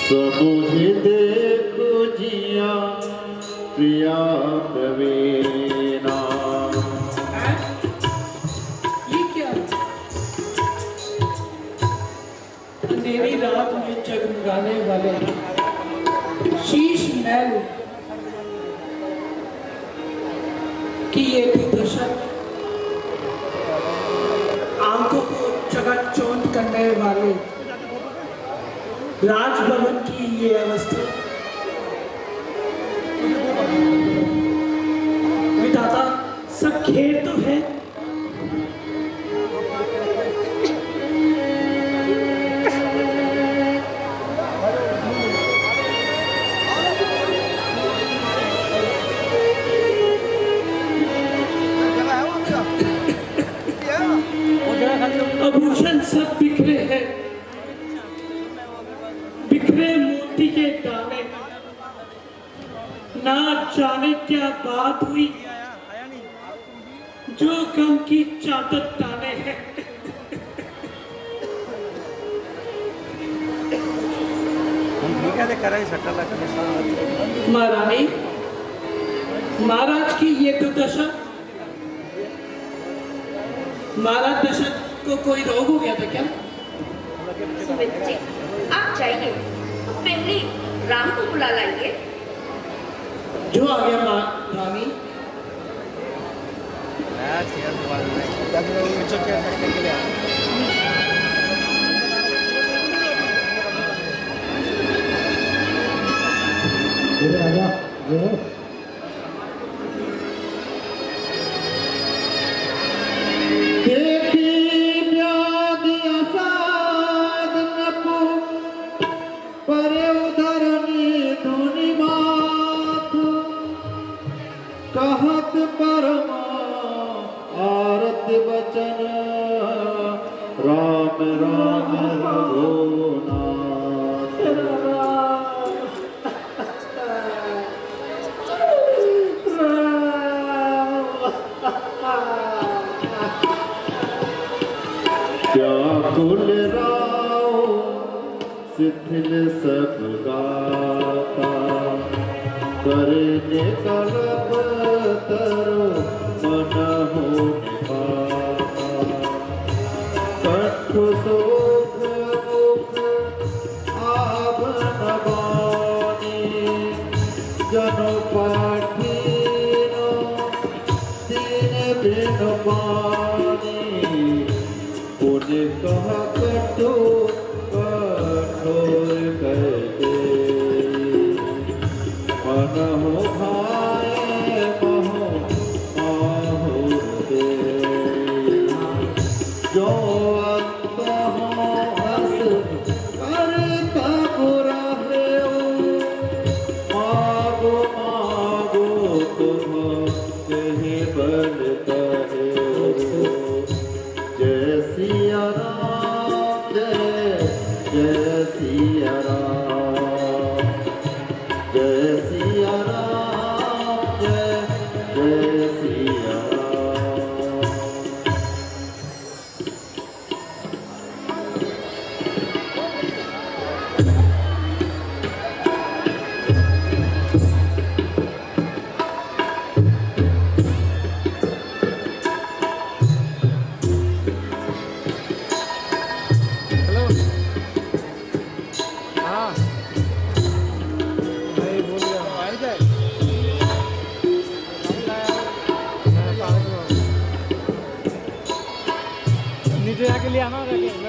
सबुझ देखो जिया प्रिया प्रवीणा। ये क्या? अंधेरी रात में जगमगाने वाले शीश महल की ये दशा, आंखों को चकाचौंध करने वाले राजभवन की ये अवस्था, विधाता सब खेल तो है। आभूषण सब बिखरे हैं, बिखरे मोती के दाने, ना जाने क्या बात हुई जो गम की चादर ताने हैं। महारानी, महाराज की ये दुर्दशा, महाराज दशरथ को कोई रोग हो गया था क्या? सुमित जी, आप जाइए, पहले राम को बुला लाइए। जो आ गया रानी। कहत परमा आरत बचन राम राम रघुनाथ। शिथिल सब गाता करने कलप तरो मन हो निपाता कंठ शोक मुख आभन बानी जन पाठीनो दीन बिन पानी पुण्य कह कटो कठोर कहते मन हो भाए महो आहुर दे जो अंत हो हस करता बुरा है मागो मागो तुम कहीं बल कहे जय सिया राम जय जय सिया राम जय सिया राम जय जय सिया राम।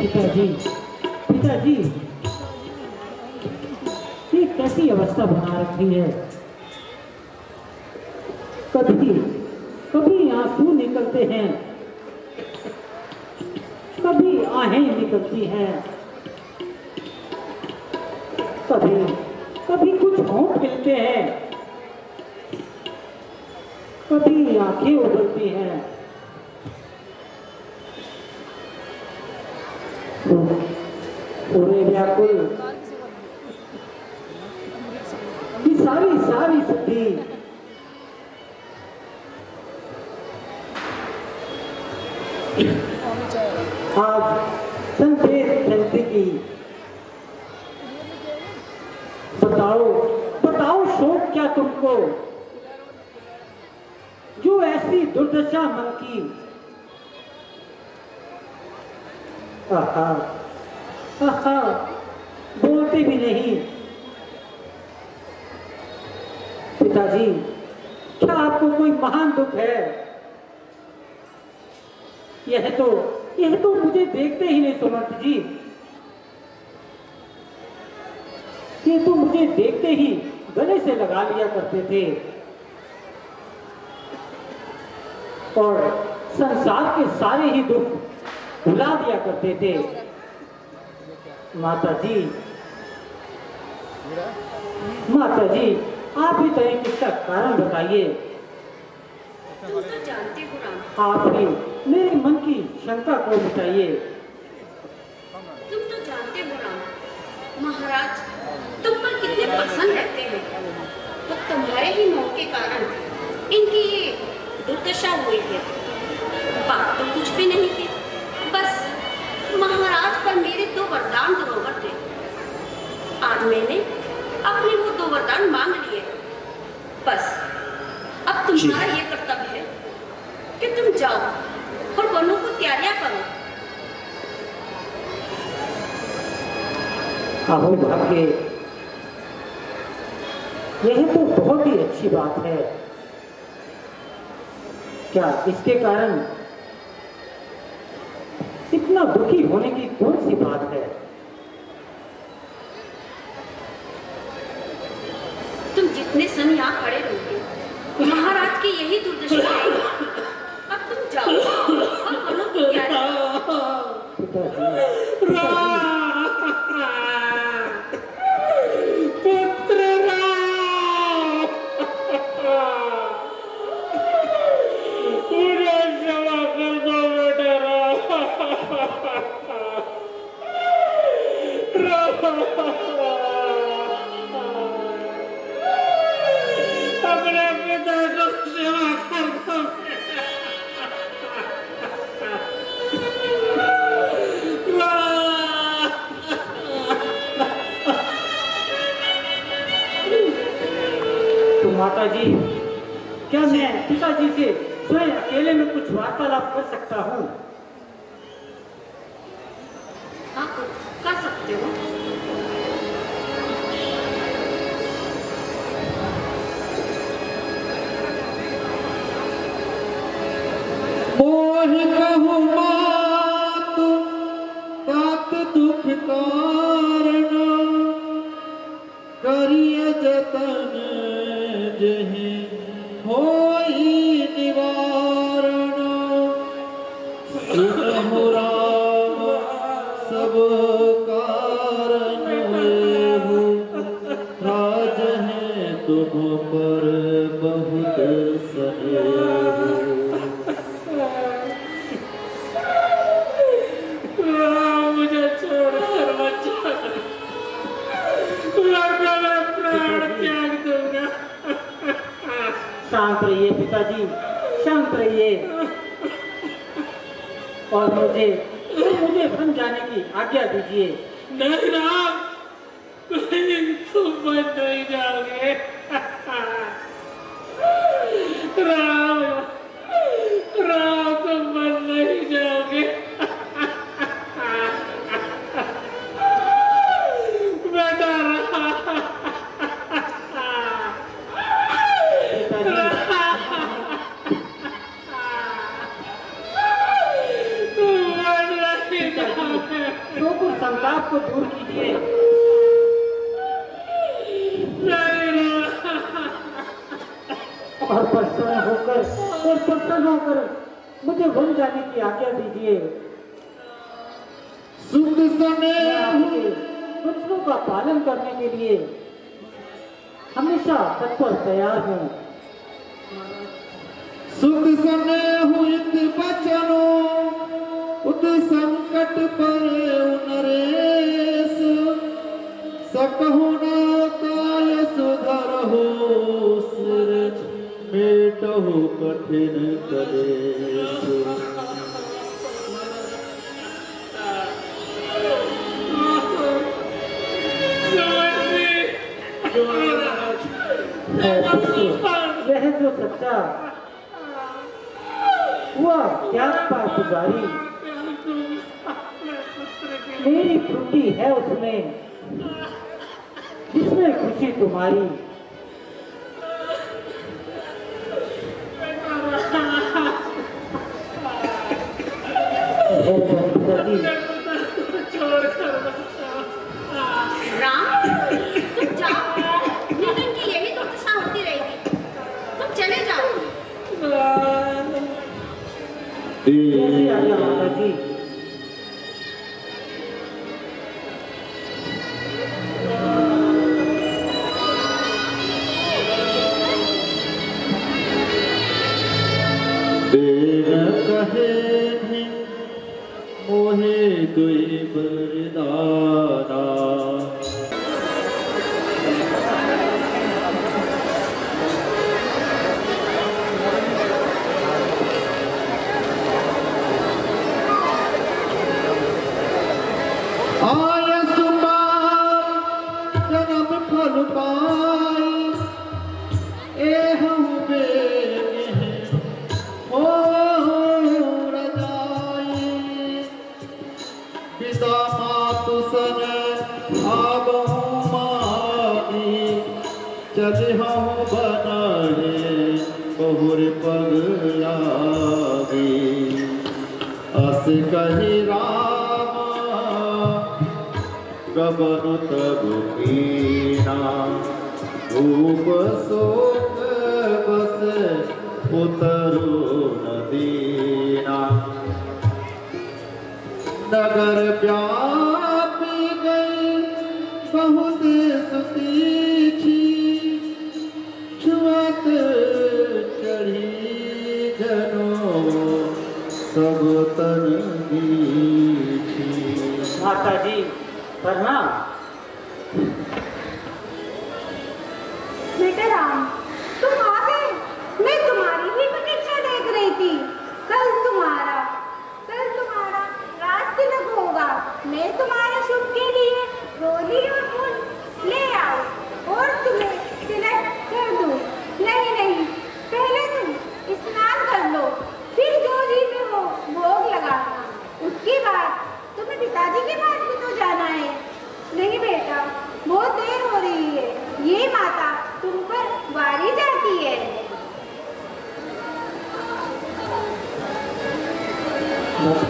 पिताजी पिताजी ये कैसी अवस्था बना रखी है। कभी कभी आंसू निकलते हैं, कभी आहें निकलती हैं, कभी कभी कुछ होंठ हिलते हैं, कभी आंखें उबलती हैं। पूरे व्याकुल की सारी सारी सिद्धि आज संदेश चलती की। बताओ बताओ शोक क्या तुमको, जो ऐसी दुर्दशा मन की। आहा आहा बोलते भी नहीं। पिताजी क्या आपको कोई महान दुख है? यह तो मुझे देखते ही नहीं सुमंत जी, ये तो मुझे देखते ही गले से लगा लिया करते थे और संसार के सारे ही दुख भुला दिया करते थे। माता जी आप ही तो एक इसका कारण बताइए। तुम तो जानते हो राम, आप ही मेरे मन की शंका को मिटाइए। तुम तो जानते हो राम, महाराज तुम पर कितने प्रसन्न रहते हैं। तो तुम्हारे ही मोह के कारण इनकी ये दुर्दशा हुई है। बात तो कुछ भी नहीं थी, बस महाराज पर मेरे 2 वरदान धरोहर थे। आज मैंने अपने वो 2 वरदान मांग लिए। बस अब तुम्हारा ये कर्तव्य है कि तुम जाओ और वनों को तैयारियां करो। अहो भाग्य, यह तो बहुत ही अच्छी बात है। क्या इसके कारण इतना दुखी होने की कौन सी बात है? तुम जितने समय यहाँ खड़े रहोगे, महाराज की यही दुर्दशा है। अब तुम जाओ और वनों की तैयारी। पुत्र राम, मुझे क्षमा कर दो बेटा अपने पिता को क्षमा कर दो। राम माता जी, क्या मैं पिताजी से स्वयं अकेले में कुछ वार्तालाप कर सकता हूँ? हाँ, कर सकते हो। मोह कहु मात तात दुख कारण करिय जतन जहि होई निवारण सुनहु राम सब कारण लेहु राज है तुम पर बहुत स्नेह मुझे छोड़कर मत जाना, वरना मैं प्राण त्याग दूंगा। शांत रहिए पिताजी, शांत रहिए और मुझे बन जाने की आज्ञा दीजिए। नहीं राम, कहीं तुम बन नहीं जाओगे। राम, राम तुम बन नहीं जाओगे। बेटा तो संताप को दूर कीजिए। और प्रसन्न होकर मुझे बन जाने की आज्ञा दीजिए। सुख समय आपके वचनों का पालन करने के लिए हमेशा तत्पर तैयार हूँ। सुख समय हुइत बचनो उत संकट पर नरेश सकहु न काय सुधरहु सिर मेटहु कठिन कलेश वह जो सच्चा हुआ ज्ञान का पुजारी मेरी त्रुटि है उसमें, जिसमें खुशी तुम्हारी। राम, तुम जाओ, लेकिन की यही तो दशा होती रहेगी। तुम चले जाओ। कैसी आज्ञा माता जी? कहे मोहे दुई बरदाना आय सुमार जन्म फल पाई एहम बेनेह ओ रजाई पिता मातु सन आबहु माई चलहु बनहे बहुर पग लागी अस कही राम गबन तब कीना धूप शोक बस उतरो नदीना नगर व्यापी गई बहुत सुतीछी छुअत चढ़ी जनो सब तन दीछी। माता जी प्रणाम। बेटे राम, तुम आ गए। मैं तुम्हारी ही प्रतीक्षा देख रही थी। कल तुम्हारा राज तिलक होगा। मैं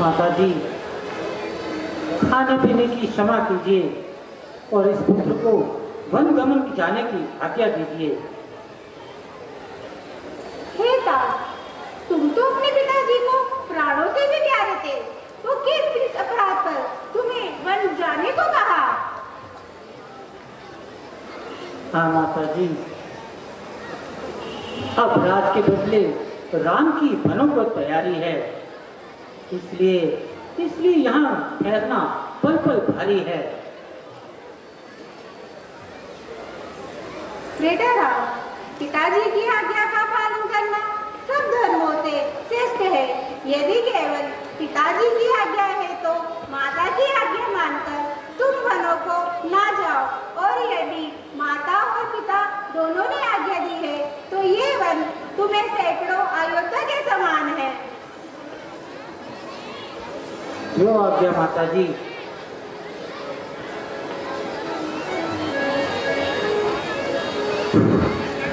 माता जी, खाने पीने की क्षमा कीजिए और इस पुत्र को वन गमन जाने की आज्ञा दीजिए। हे दास, तुम तो अपने पिताजी को प्राणों से भी प्यारे थे, तो किस अपराध पर तुम्हें वन जाने को कहा? हाँ माता जी, अब राज के बदले राम की वनों को तैयारी है, इसलिए यहाँ ठहरना पल पल भारी है। बेटा राम, पिताजी की आज्ञा का पालन करना सब धर्मों से श्रेष्ठ है। यदि केवल पिताजी की आज्ञा है तो माता की आज्ञा मानकर तुम वनों को ना जाओ, और यदि माता और पिता दोनों ने आज्ञा दी है तो ये वन तुम्हें सैकड़ों अयोध्या के समान है। जो आज्ञा माता जी।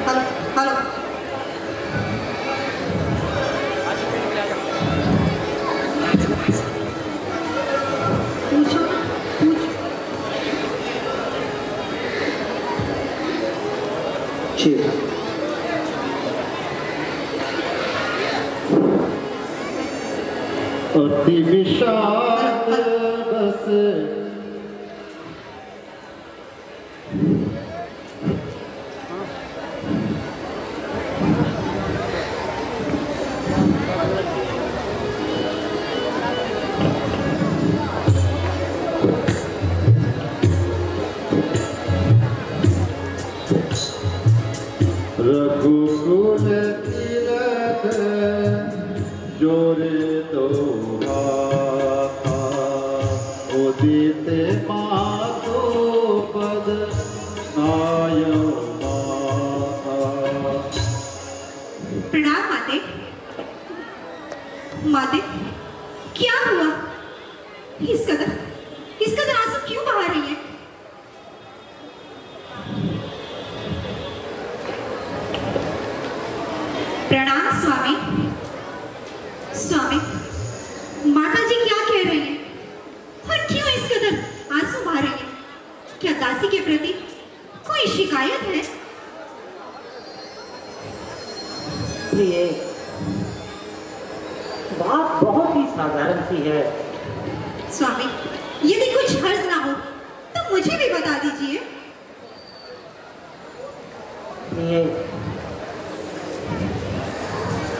हेलो, पूछो। अति विषाद बस रघुकुल तीरथ जोरे तो उदित मातो पद नाय प्रणाम माते। माते, क्या हुआ? इस कदर आंसू क्यों बहा रही है? प्रणाम स्वामी। स्वामी, माता जी क्या कह रही हैं और क्यों इस कदर आंसू बहा रही हैं? क्या दासी के प्रति कोई शिकायत है? प्रिय, बात बहुत ही साधारण सी है। स्वामी, यदि कुछ हर्ज ना हो तो मुझे भी बता दीजिए। प्रिय,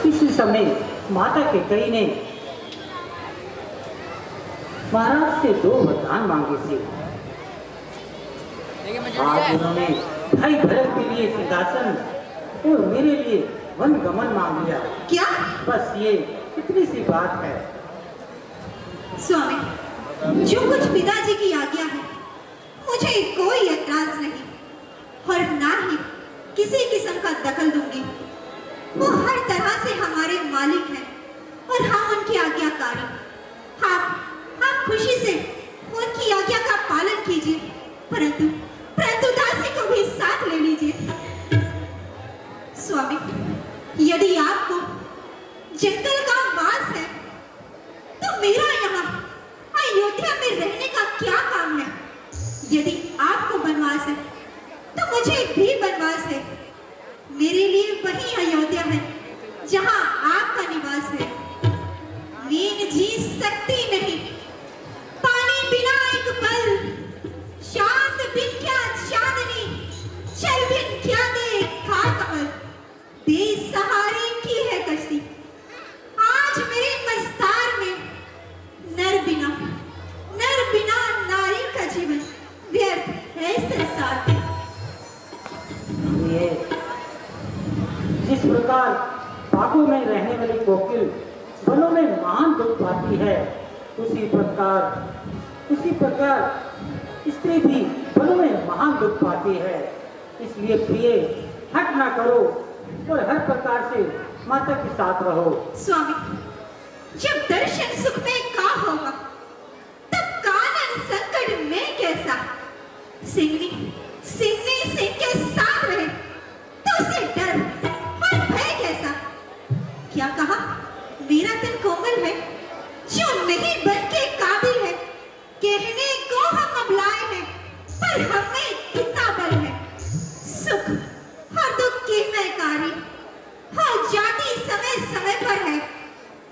इसी समय माता के कई ने महाराज से 2 वरदान मांगे थे। आज उन्होंने भाई भरत के लिए सिंहासन और मेरे लिए वन गमन मांग लिया। क्या? बस ये इतनी सी बात है। स्वामी, जो कुछ पिताजी की आज्ञा है मुझे कोई एतराज नहीं, और ना ही किसी किस्म का दखल दूंगी। वो हर तरह से हमारे मालिक हैं और हम उनकी आज्ञाकारी। आप खुशी से उनकी आज्ञा का पालन कीजिए, परंतु दासी को भी साथ ले लीजिए। स्वामी, यदि आपको जंगल का वास है तो मेरा यहाँ अयोध्या में रहने का क्या काम है? यदि आपको बनवास है तो मुझे भी बनवास है। मेरे लिए वही अयोध्या है जहाँ आपका निवास है। नींद जी सकती नहीं, पानी बिना एक पल, शांत बिन क्या चांदनी, चल बिन क्या दे खाक अल, बेसहारे की है कश्ती। आज मेरे मस्तार में नर बिना नारी का जीवन व्यर्थ है संसार। जिस प्रकार बागों में रहने वाली कोकिल वनों में महान दुख पाती है, उसी प्रकार स्त्री भी वनों में महान दुख पाती है। इसलिए प्रिय, हट ना करो और हर प्रकार से माता के साथ रहो। स्वामी, जब दर्शन सुख में का होगा तब कानन संकट में कैसा? सिंह के साथ रहे तो उसे डर और भय कैसा? क्या कहा? मेरा तन कोमल है जो नहीं सुख और दुख की मैकारी हो जाती समय समय पर है।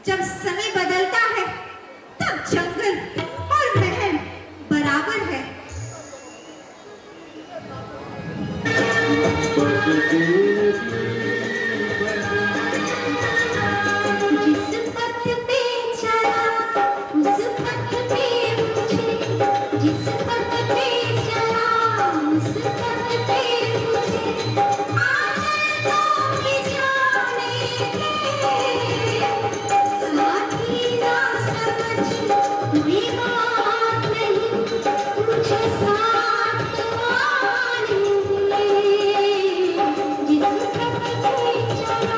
जब समय बदलता है तब जंगल और महल बराबर है। जिस पथ पे चला उस पथ पे मुझे, जिस पथ पे चला उस पथ पे मुझे आनंद की जाने के साथी ना समझ कोई बात नहीं, मुझे साथ आने जिस पथ पे चला।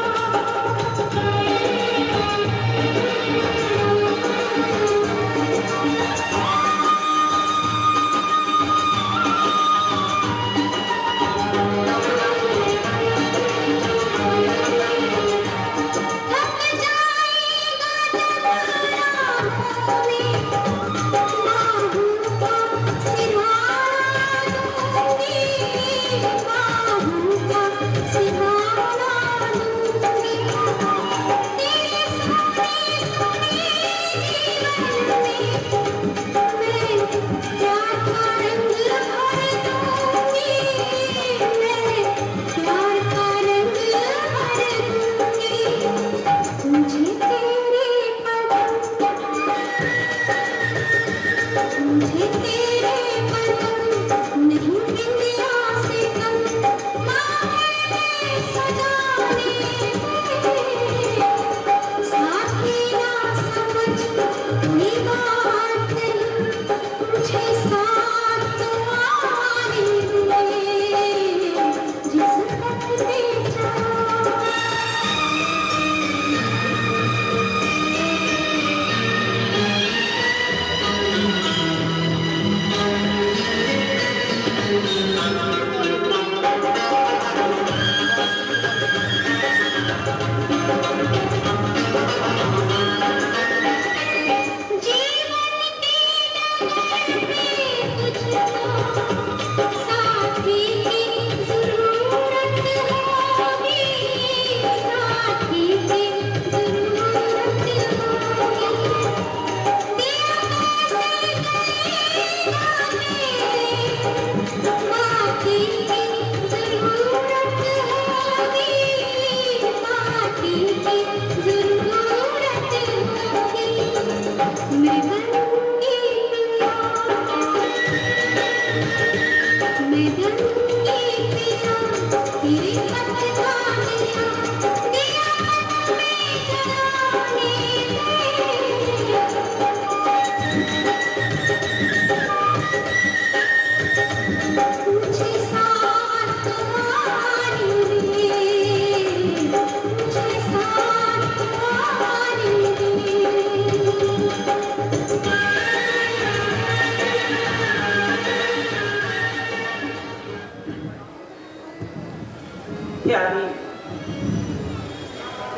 प्यारी,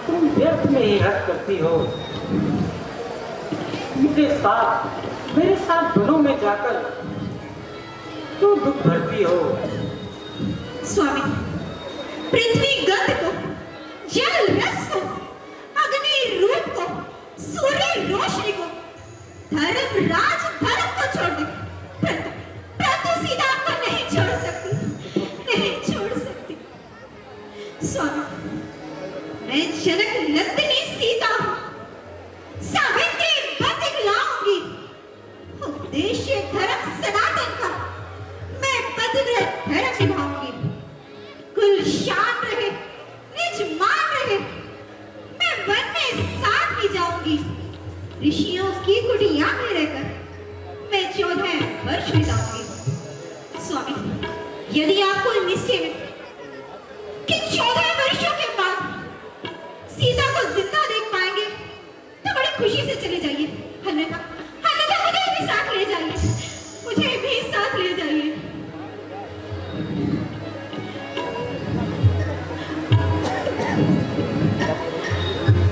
तुम व्यर्थ में ही हट करती हो। मेरे साथ वनों में जाकर तू दुख भरती हो। स्वामी, पृथ्वी गंध को, जल रस को, अग्नि रूप को, सूर्य रोशनी को, धर्म राज धर्म को छोड़ दे, परंतु सीता को नहीं छोड़ सकती, नहीं छोड़ सकती। स्वामी, मैं जनक नंदिनी सीता हूँ, सावित्री बन दिखलाऊंगी। उद्देश्य धर्म सनातन का, मैं पतिव्रत धर्म निभाऊंगी। कुल शान रहे, निज मान रहे, मैं वन में साथ ही जाऊंगी। ऋषियों की कुटिया में रहकर मैं 14 वर्ष बिताऊंगी। स्वामी, यदि आपको निश्चय है कि 14 वर्षों के बाद सीता को जिंदा देख पाएंगे तो बड़ी खुशी से चले जाइए, अन्यथा मुझे भी साथ ले जाइए, मुझे भी साथ ले जाइए।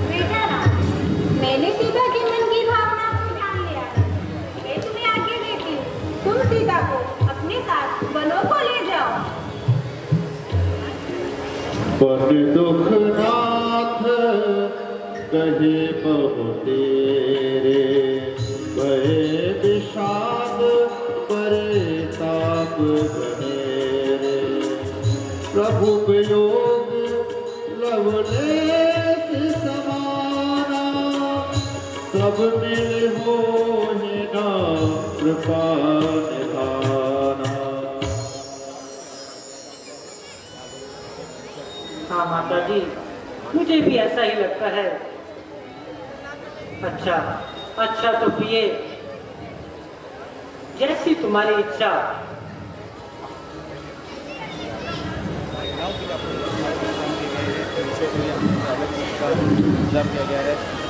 बेटा राम, मैंने सीता के मन की भावना को जान लिया है। मैं तुम्हें आज्ञा देती हूँ, तुम सीता को अपने साथ वनों को ले जाओ। पर दुखनाथ कहे बहु तेरे, भय विषाद परे ताप घनेरे। प्रभु वियोग लवलेश समाना, सब मिल होहि न कृपा निधाना। हाँ माता जी, मुझे भी ऐसा ही लगता है। अच्छा अच्छा तो पिए, जैसी तुम्हारी इच्छा।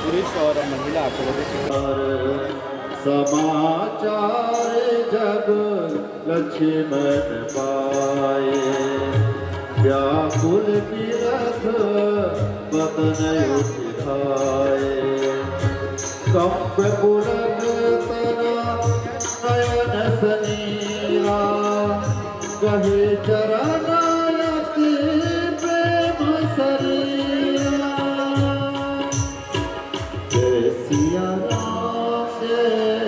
पुरुष और महिला समाचार जग लक्ष्मण पाए, व्याकुल तीरथ बदन उठाए। कंप पुलक तना नयन सनीरा, कहे चरण अति प्रेम शरीरा। जय सिया राम जय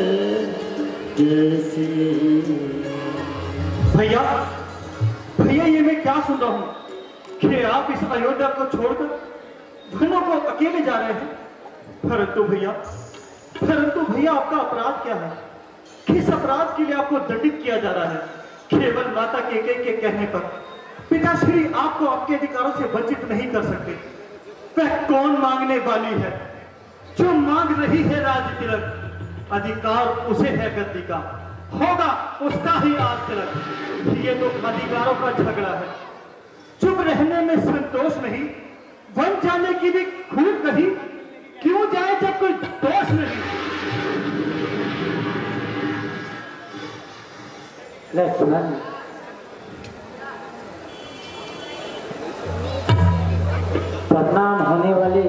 भैया भैया, ये मैं क्या सुन रहा हूँ कि आप इस अयोध्या को छोड़कर धनों को अकेले जा रहे हैं। परंतु भैया आपका अपराध क्या है? किस अपराध के लिए आपको दंडित किया जा रहा है? केवल माता कैकेयी के कहने पर पिताश्री आपको आपके अधिकारों से वंचित नहीं कर सकते। वह कौन मांगने वाली है? जो मांग रही है राज तिलक, अधिकार उसे है गद्दी का, होगा उसका ही आज तिलक। ये तो अधिकारों का झगड़ा है। चुप रहने में संतोष नहीं, वन जाने की भी खूब नहीं, क्यों जाए जब कोई दोष नहीं। लक्ष्मण, बदनाम होने वाले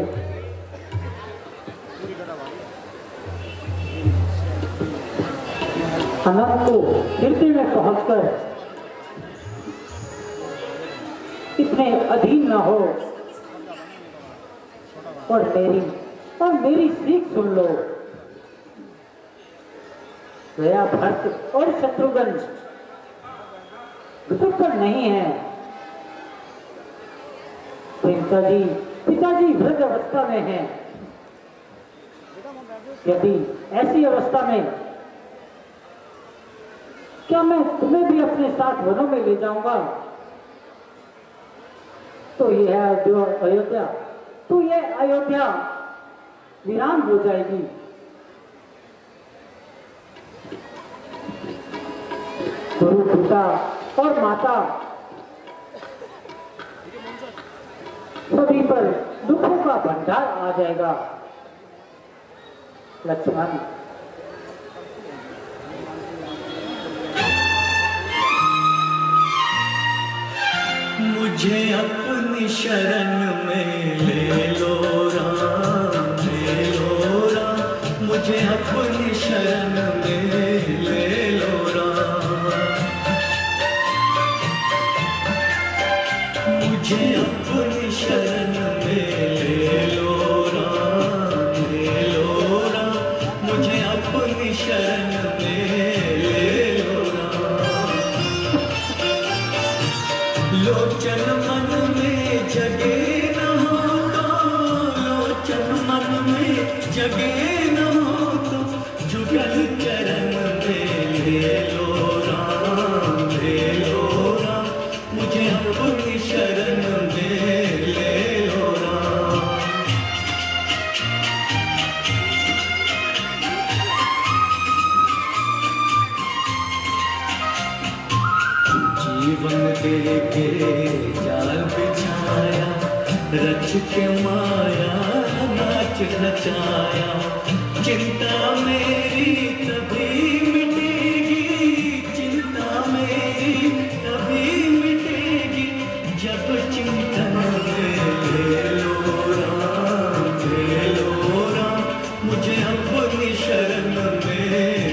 अनंत को हृदय में पहुंचकर इतने अधीन न हो और मेरी सीख सुन लो। गया भरत और शत्रुघ्न पर नहीं है। पिताजी वृद्ध अवस्था में हैं। यदि ऐसी अवस्था में क्या मैं तुम्हें भी अपने साथ वनों में ले जाऊंगा तो यह अयोध्या वीरान हो जाएगी। गुरु पिता और माता सभी पर दुखों का भंडार आ जाएगा। लक्ष्मण, मुझे अपनी शरण में ले लो राम, ले लो राम। मुझे अपनी शरण में ले लो राम। मुझे अपनी शरण में ले लो राम, ले लो राम। मुझे अपनी शरण में ले लो राम। लोचन मन में जगे न हो तो, लोचन मन में जगे न हो तो, जुगल चरण में ले लो राम, ले लो राम। मुझे अपनी शरण में ले लो राम। जीवन दे के जाल बिछाया, रच के माया नाच नचाया। चिंता मेरी तभी मिटेगी, चिंता मेरी तभी मिटेगी, जब चिंतन में ले लो राम, ले लो राम। मुझे अपनी शरण में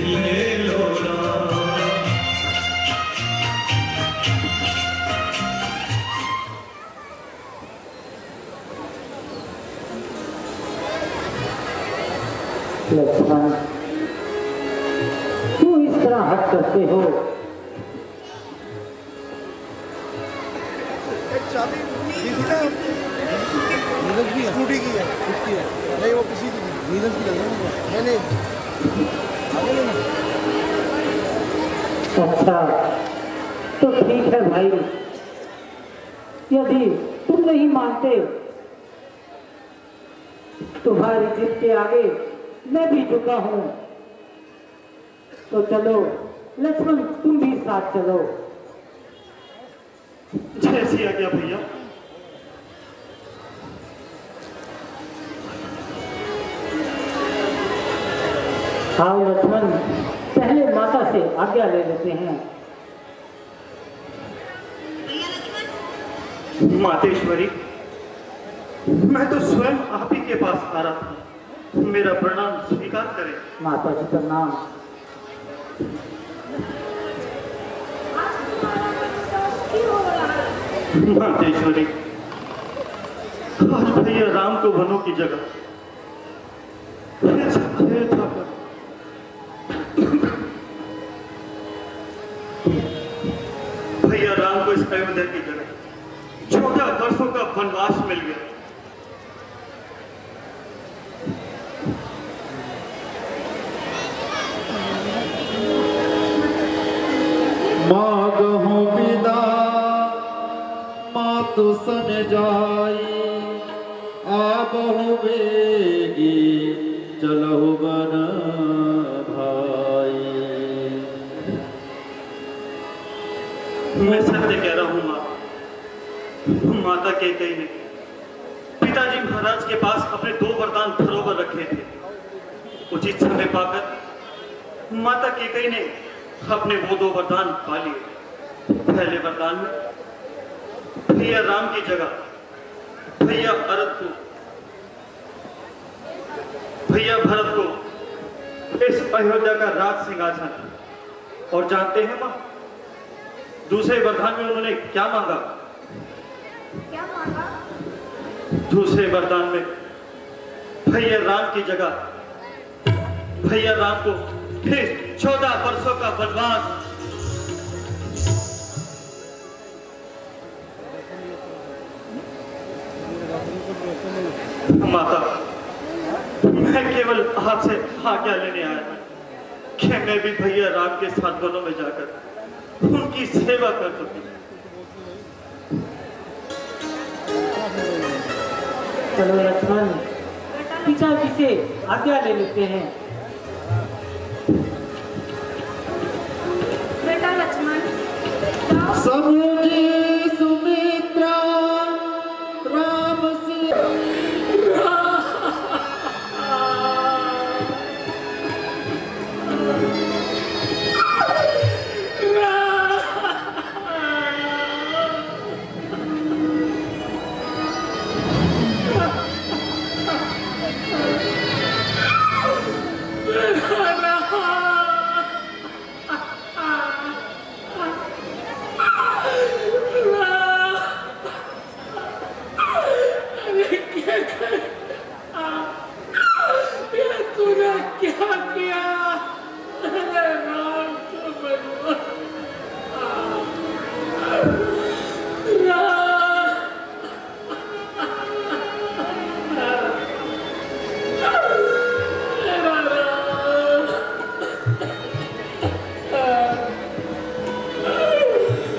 ले लो राम। लक्ष्मण, क्यों इस तरह हट करते हो? स्कूटी की है, उसकी है। नहीं, वो किसी की नीरज की लग रही है। नहीं आगे लेना। अच्छा, तो ठीक है भाई, यदि तुम नहीं मानते, तुम्हारी जिद के आगे मैं भी झुका हूं, तो चलो लक्ष्मण, तुम भी साथ चलो। जैसी आज्ञा भैया। आओ लक्ष्मण, पहले माता से आज्ञा ले लेते हैं। मातेश्वरी, मैं तो स्वयं आप ही के पास आ रहा था, मेरा प्रणाम स्वीकार करें। माता जी प्रणाम। मातेश्वरी, आज भैया राम को वनों की जगह भैया राम को इस अयोध्या की जगह 14 वर्षों का वनवास मिल गया। मागहु विदा मातु सन जाई, आबहु बेगी चलहु बन भाई। मैं सत्य कह रहा हूं मां, माता कैकेयी ने पिताजी महाराज के पास अपने 2 वरदान धरोहर रखे थे। उचित समय पाकर माता कैकेयी ने अपने वो 2 वरदान पा लिए। पहले वरदान में भैया राम की जगह भैया भरत को इस अयोध्या का राज सिंहासन, और जानते हैं मां, दूसरे वरदान में उन्होंने क्या मांगा? दूसरे वरदान में भैया राम की जगह भैया राम को फिर 14 वर्षों का वनवास। माता, मैं केवल आपसे आज्ञा लेने आया हूं कि मैं भी भैया राम के साथ वनों में जाकर उनकी सेवा कर सकूं। चलो लक्ष्मण, पिताजी से आज्ञा ले लेते हैं। बेटा लक्ष्मण, समझी सुमित्रा राम से तूने क्या किया? अरे राम को बलवा।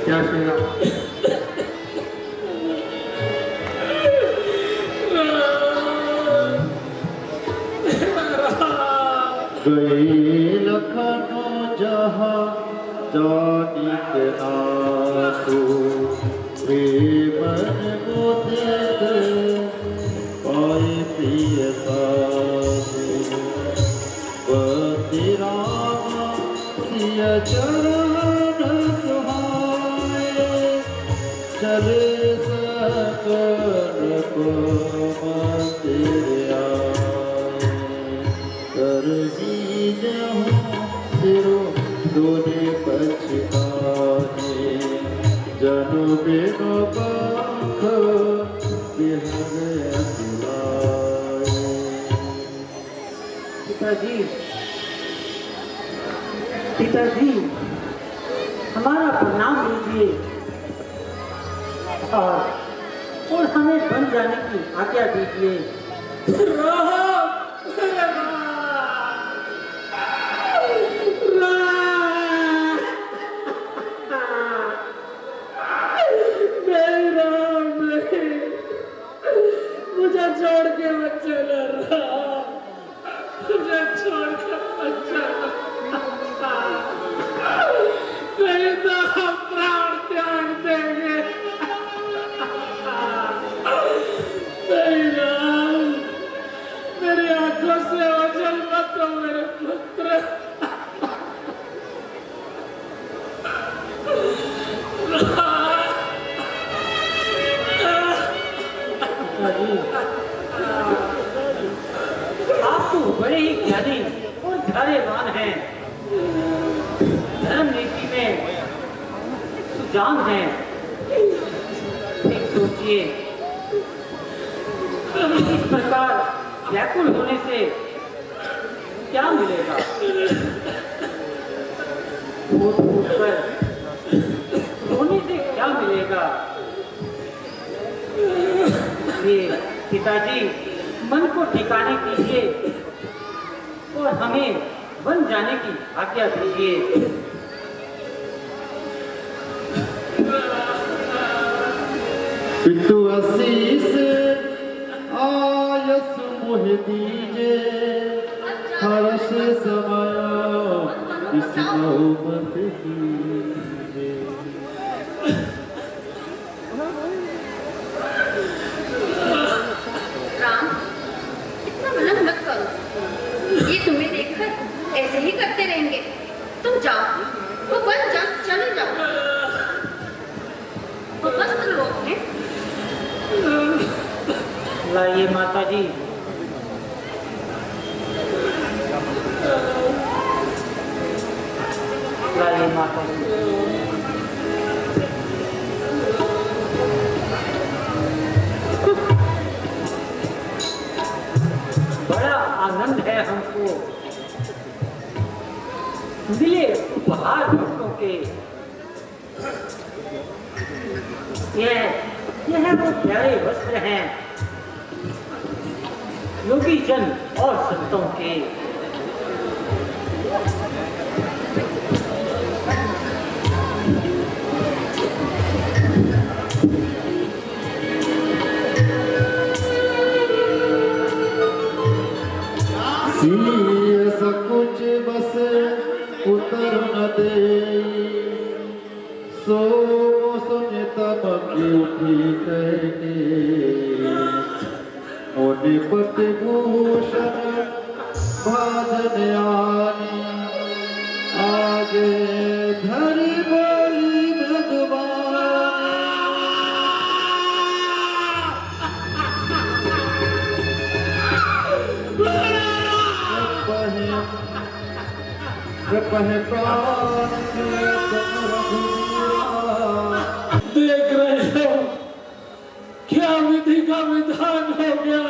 क्या सेना? गई लखनऊ जहाँ जानिक आसु, प्रेमन मोते पाए प्रिय सासु। पति राम सिय चरण सुहाए, चले सकल को मंदिर आए। कर सिरो दोने पछताए, जनु बिनु पंख विहर अकुलाए। पिताजी, पिताजी, हमारा प्रणाम लीजिए और हमें बन जाने की आज्ञा दीजिए। मुझे छोड़ के मत चलो, मुझे छोड़ के मत चलो, नहीं तो हम प्राण त्याग देंगे। नहीं राम, मेरी आंखों से ओझल मत हो मेरे पुत्र। आप तो बड़े ही ज्ञानी और धैर्यवान हैं, धर्म नीति में सुजान हैं। ठीक सोचिए, इस प्रकार व्याकुल होने से क्या मिलेगा? फूट फूट कर रोने से क्या मिलेगा? ये पिताजी, मन को ठिकाने कीजिए और हमें बन जाने की आज्ञा दीजिए। पितु आशीष आयस मोह दीजे, हर्ष समय इस नौबत कीजे। राम, इतना विलंब मत करो। ये तुम्हें देखकर ऐसे ही करते रहेंगे। तुम जाओ, वो बन जाओ, चले जाओ। वो वस्त्र लोग हैं। लाइए माता जी। लाइए माता जी। बड़ा आनंद है हमको मिले उपहार भक्तों के। यह वो प्यारे वस्त्र हैं योगी जन और संतों के। सिय सकुच बस उतर न दे, सो सुन तमक उठी कहने, मोनि पति भूषण भाजन आनी, आगे धरि बोली भगवान। देख रहे हो क्या विधि का विधान हो गया।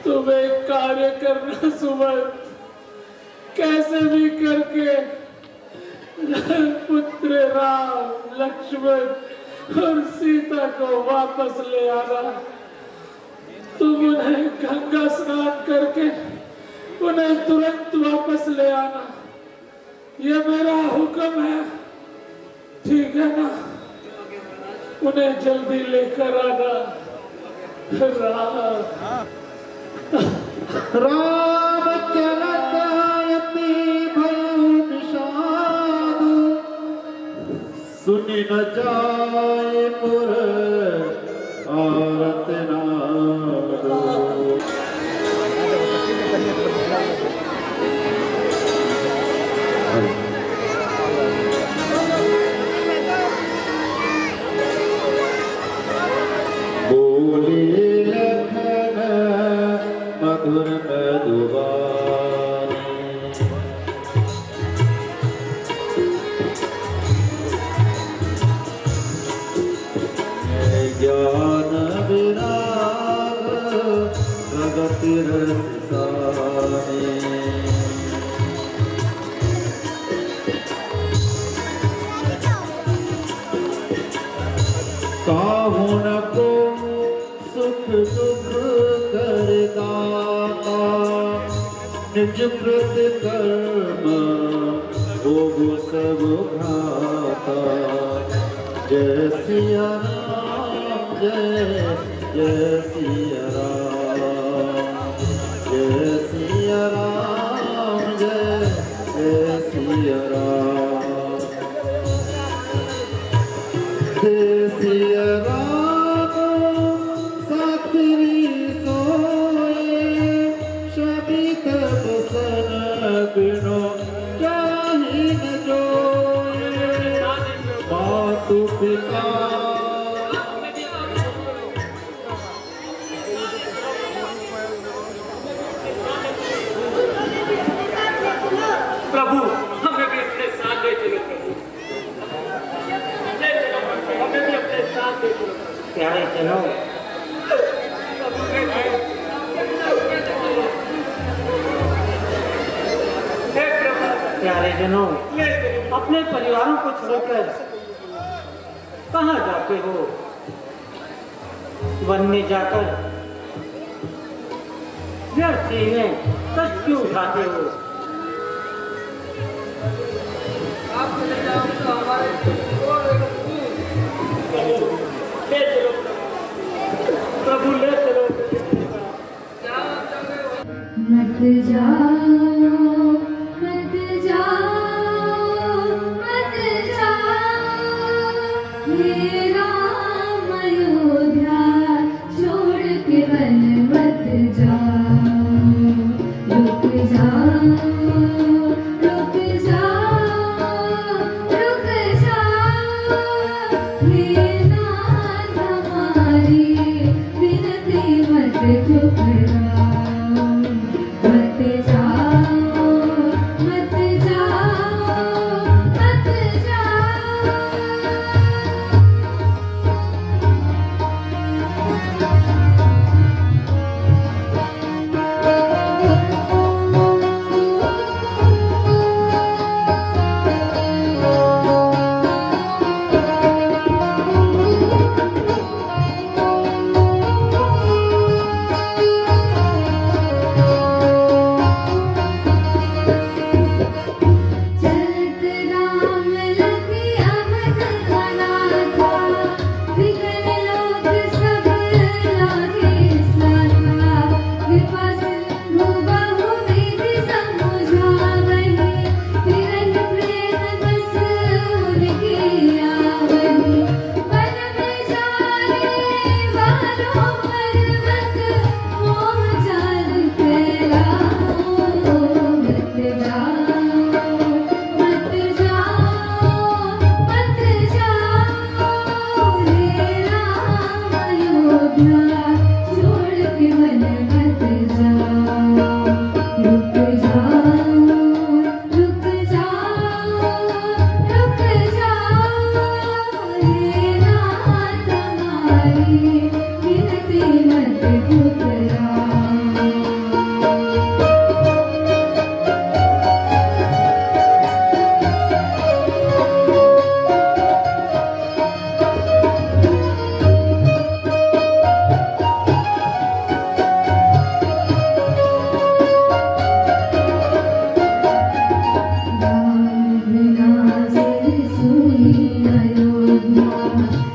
तुम एक कार्य करना सुमंत, कैसे भी करके पुत्र राम, लक्ष्मण और सीता को वापस ले आना। तुम उन्हें गंगा स्नान करके उन्हें तुरंत वापस ले आना, ये मेरा हुक्म है, ठीक है ना? उन्हें जल्दी लेकर आना। राम चलत अति भयउ निषाद, सुनि न जाय पुर आरत नाद। बोले लखन मधुर मधुबानी, ज्ञान विराग जगत रस साने काहू न को सुख दुख करदाता निज कृत कर्म भोग सब भ्राता जय सिया राम जय जय सिया राम जय सिया राम जय जय सिया राम जय सिया राम सातरी सोए शबी तब सन बिनो जाहि न जोए मातु पिता प्रभु हमें भी अपने साथ ले चलो प्रभु ले चलो प्रभु, हमें भी अपने साथ ले चलो प्यारे चलो प्रभु ले चलो हे प्रभु प्यारे जनों ले चलो अपने परिवारों को छोड़कर कहाँ जाते हो? वन में जाकर व्यर्थ ही में कष्ट क्यों उठाते हो? आप चले जाओ तो हमारे ले चलो प्रभु ले चलो मत जाओ मत जाओ मत जाओ हे राम अयोध्या छोड़ के वन मत जाओ रुक जाओ रुक जाओ रुक जाओ हे नाथ हमारी विनती मत ठुकराओ मत जाओ मत जाओ मत जाओ चलत राम लखिया मन अनाथा विकल लोक सब लागे साथा कृपा सिंधु बहु विधि समुझावहि फिरहि प्रेम बस उनकी आवहि वन में जाने वालों पर्वत मोह जाल फैलाओ मत जाओ मत जाओ मत जाओ हे राम अयोध्या छोड़ के वन मत जाओ रुक जाओ रुक जाओ रुक जाओ हे नाथ हमारी विनती मत ठुकराओ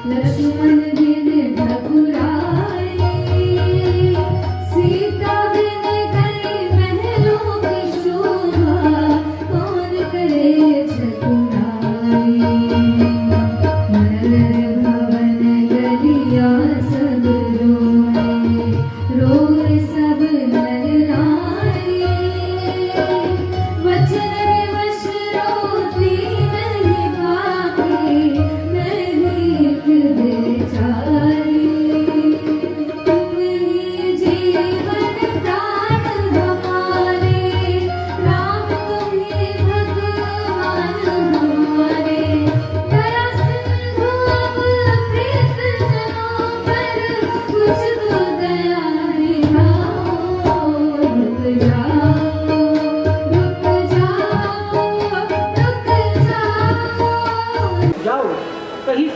लक्ष्मण बिन ठकुराई सीता बिन गई महलों की शोभा कौन करे चतुराई नगर भवन गलिया सब रोए रोए सब नर नारी वचन विवश रोती नहीं पापी नहीं एक बेचारी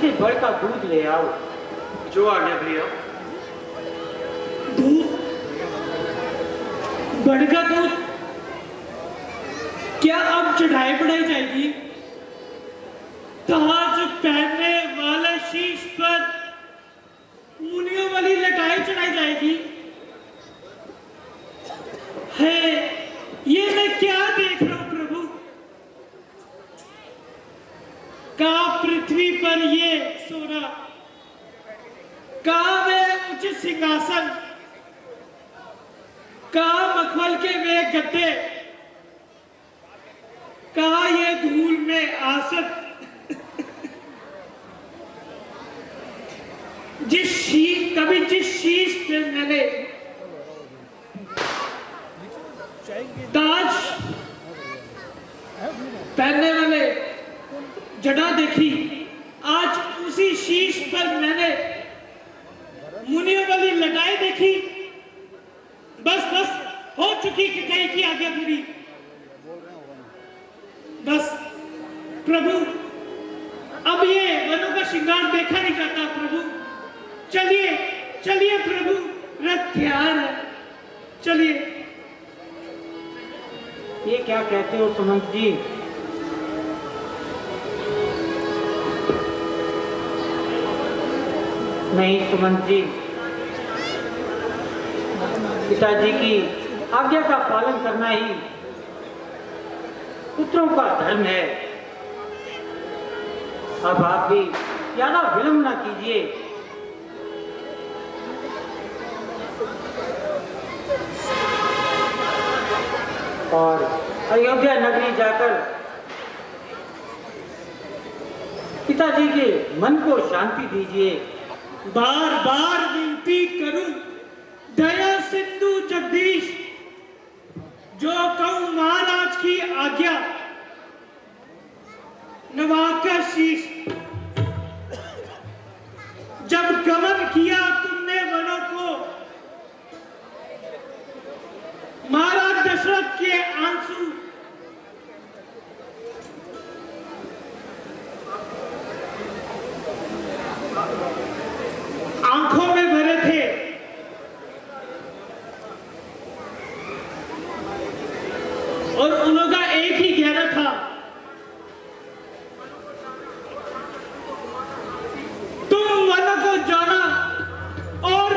से बड़ का दूध ले आओ। जो आ गया भैया। दूध, बड़ का दूध क्या अब चढ़ाई बढ़ाई जाएगी? ताज पहनने वाला शीश पर मुनियों वाली लटाई चढ़ाई जाएगी? है ये मैं क्या देख रहा हूं प्रभु? का पृथ्वी पर ये सोना, का वे उच्च सिंहासन, का मखमल के वे गद्दे, का ये धूल में आसन, जिस शीश पे मैंने ताज पहनने वाले जड़ा देखी, आज उसी शीश पर मैंने मुनियों वाली लटाई देखी। बस बस हो चुकी कि कहीं की आज्ञा पूरी। बस प्रभु, अब ये वनों का श्रृंगार देखा नहीं जाता प्रभु। चलिए चलिए प्रभु, रथ तैयार है, चलिए। ये क्या कहते हो सुमंत जी? नहीं सुमंत जी, पिताजी की आज्ञा का पालन करना ही पुत्रों का धर्म है। अब आप भी ज्यादा विलंब ना कीजिए। और अयोध्या नगरी जाकर पिताजी के मन को शांति दीजिए। बार बार विनती करूं दया सिंधु जगदीश, जो कहूं महाराज की आज्ञा, नवाकर शीश। जब गमन किया तुमने वनों को, महाराज दशरथ के आंसू आंखों में भरे थे। और उनका एक ही कहना था, तुम वन को जाना और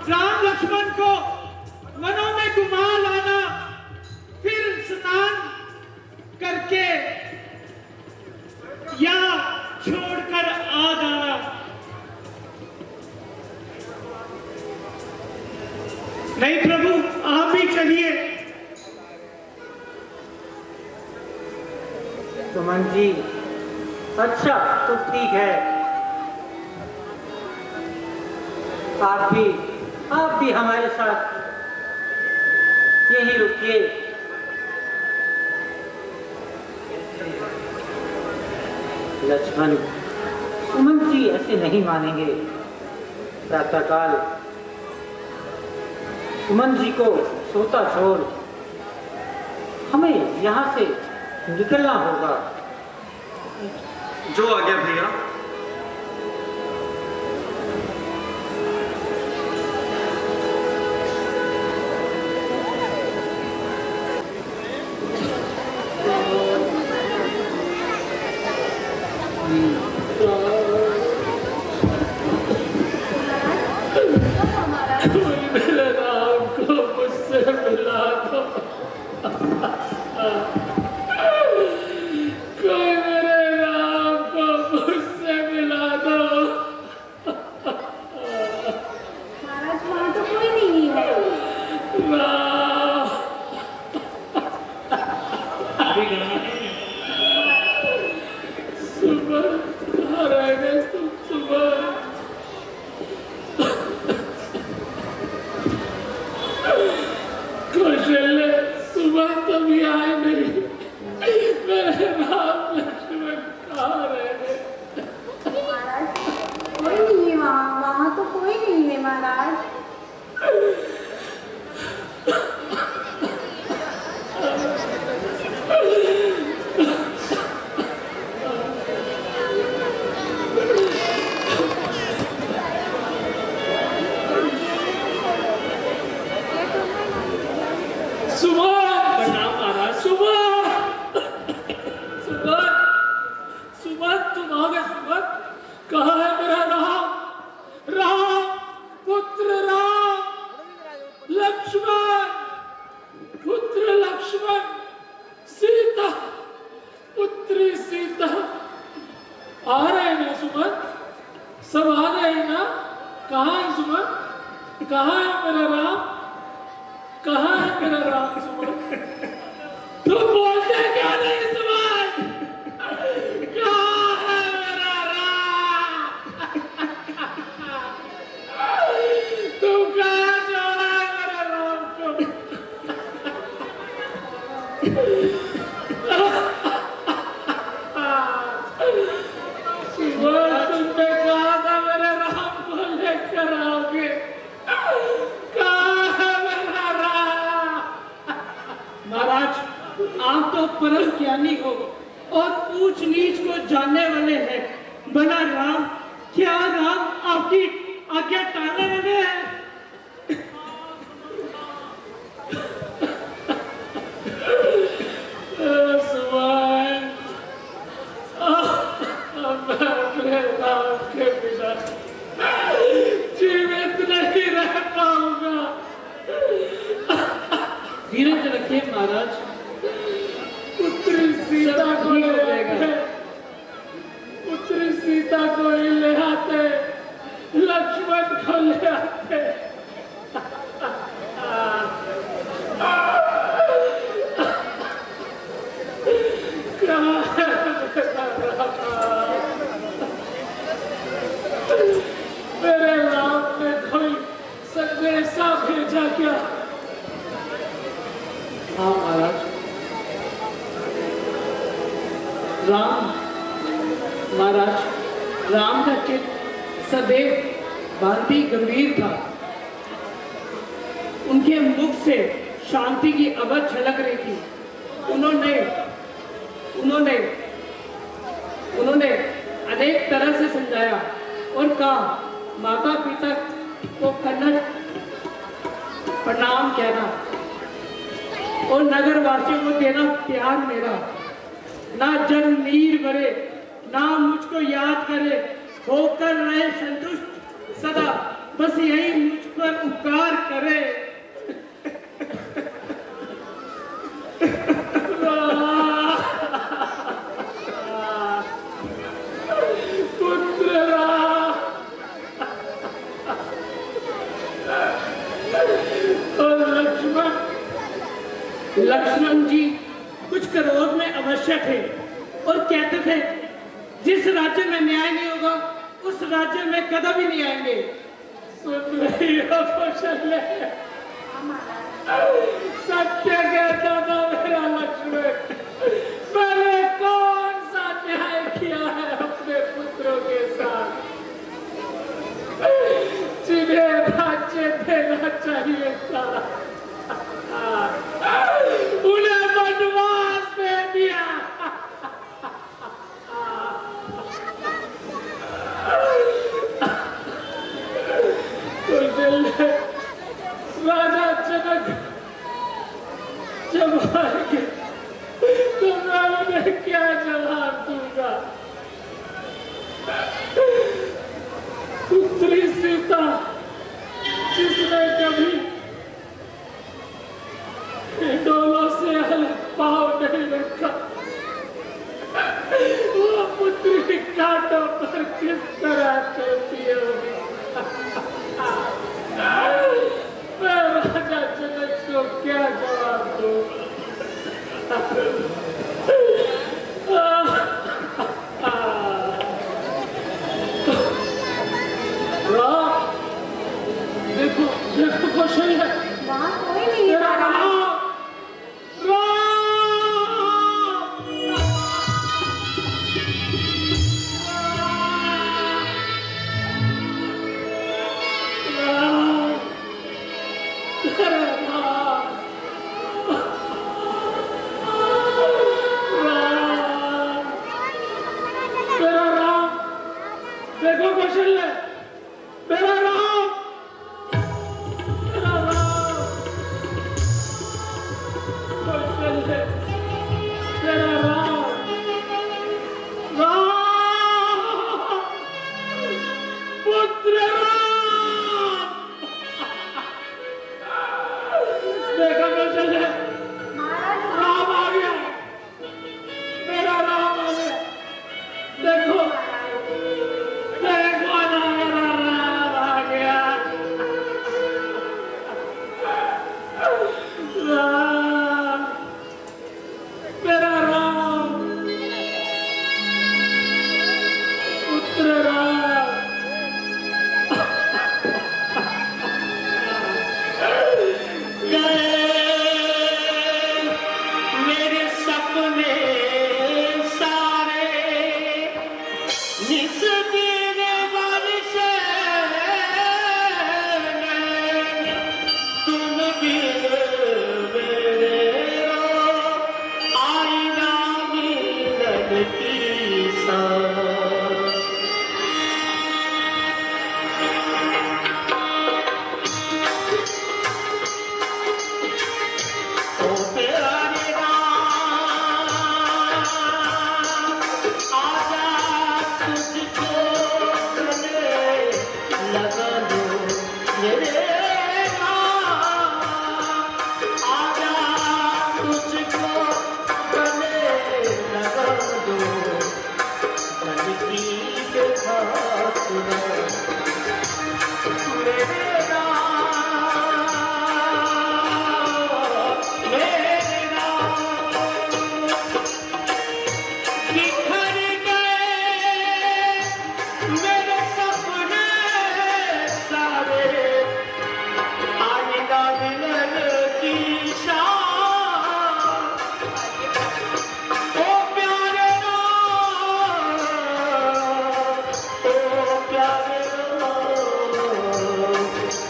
राम लक्ष्मण को वनों में घुमा लाना, फिर स्नान करके या छोड़कर आ जाना। नहीं प्रभु, आप भी चलिए। सुमन जी, अच्छा तो ठीक है, आप भी हमारे साथ यहीं रुकिए। लक्ष्मण, सुमन जी ऐसे नहीं मानेंगे। प्रातःकाल सुमन जी को सोता छोड़ हमें यहाँ से निकलना होगा। जो आ गया भैया। मेरे राम को मुझसे मिला दो, कोई मेरे राम को मुझसे मिला दो। महाराज वहाँ तो कोई नहीं है। सुबह रहेंगे तुम, सुबह कौशल्य सुबह तभी आए नहीं। मेरे राम लक्ष्मण कहाँ रहे? महाराज कोई नहीं है वहाँ, वहाँ तो कोई नहीं है महाराज। सब आ गए ना? कहाँ है सुमन? कहाँ है मेरा राम? कहाँ है मेरा राम सुमन? तुम बोलते क्या नहीं सुमन? कहाँ है मेरा राम? तुम कहाँ छोड़ा है मेरा राम को? सुमन तुमने कहा था मेरे राम को लेकर आओगे। कहाँ है मेरा राम? महाराज, आप तो परम ज्ञानी हो और ऊंच नीच को जानने वाले हैं। भला राम, क्या राम आपकी आज्ञा टालने वाले हैं? सुमन, मैं अपने राम के बिना जीवित नहीं रह पाऊंगा। धीरज रखिए महाराज, पुत्री सीता को ठीक हो ले जाएगा। आते, पुत्री सीता को ही ले आते, लक्ष्मण को ले आते। कहाँ है मेरा राम? मेरे राम ने कोई संदेशा भेजा क्या? हाँ महाराज, राम महाराज, राम का चित्त सदैव भांति गंभीर था। उनके मुख से शांति की अवध झलक रही थी। उन्होंने अनेक तरह से समझाया और कहा, माता पिता को कन्नड़ प्रणाम कहना और नगर वासियों को देना प्यार मेरा। ना जन नीर भरे, ना मुझको याद करे, होकर रहे संतुष्ट सदा, बस यही मुझ पर उपकार करे। पुत्र राम और लक्ष्मण जी कुछ क्रोध में अवश्य थे और कहते थे, जिस राज्य में न्याय नहीं होगा उस राज्य में कदम नहीं आएंगे। सुन रही हो कौशल्य? सत्य कहता था मेरा लक्ष्मण। मैंने कौन सा न्याय किया है अपने पुत्रों के साथ, जिन्हें राज्य देना चाहिए था उन्हें वनवास दे दिया। राजा जनक जब आएंगे तो मैं उन्हें क्या जवाब दूंगा? पुत्री सीता जिसने कभी डोलों से अलग पाँव नहीं रखा, वो पुत्री कांटों पर किस तरह चलती है होगी? मैं राजा जनक को क्या जवाब दूं? देखो देखो कौशल्य, वहाँ कोई नहीं मेरा आ रहा। राम, देखो कौशल्य, मेरा राम, मेरा राम, कौशल्य, मेरा राम, राम, पुत्र राम। देखो कौशल्य, राम आ गया, मेरा राम आ गया। देखो देखो ना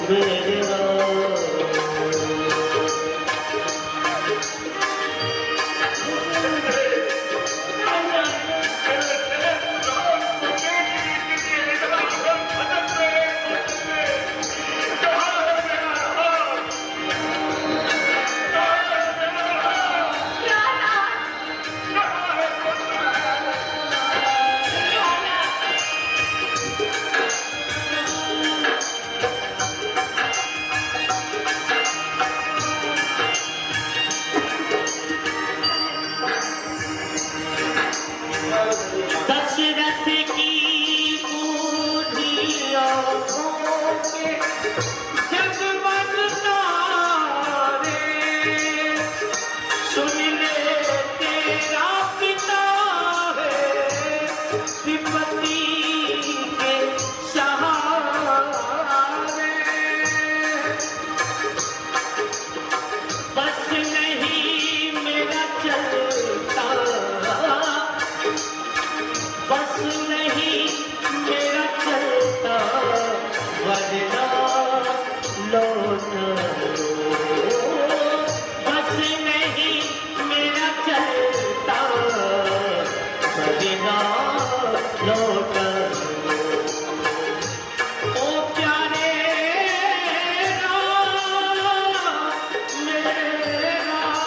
मेरे राम। दशरथ की बूढ़ी आँखों के जगमग तारे, सुन ले तेरा पिता है विपत्ति के सहारे। बस नहीं मेरा चलता, बस नहीं मेरा चलता, वरना लौट बस नहीं मेरा चलता, वरना लौट। ओ प्यारे राम मेरे राम।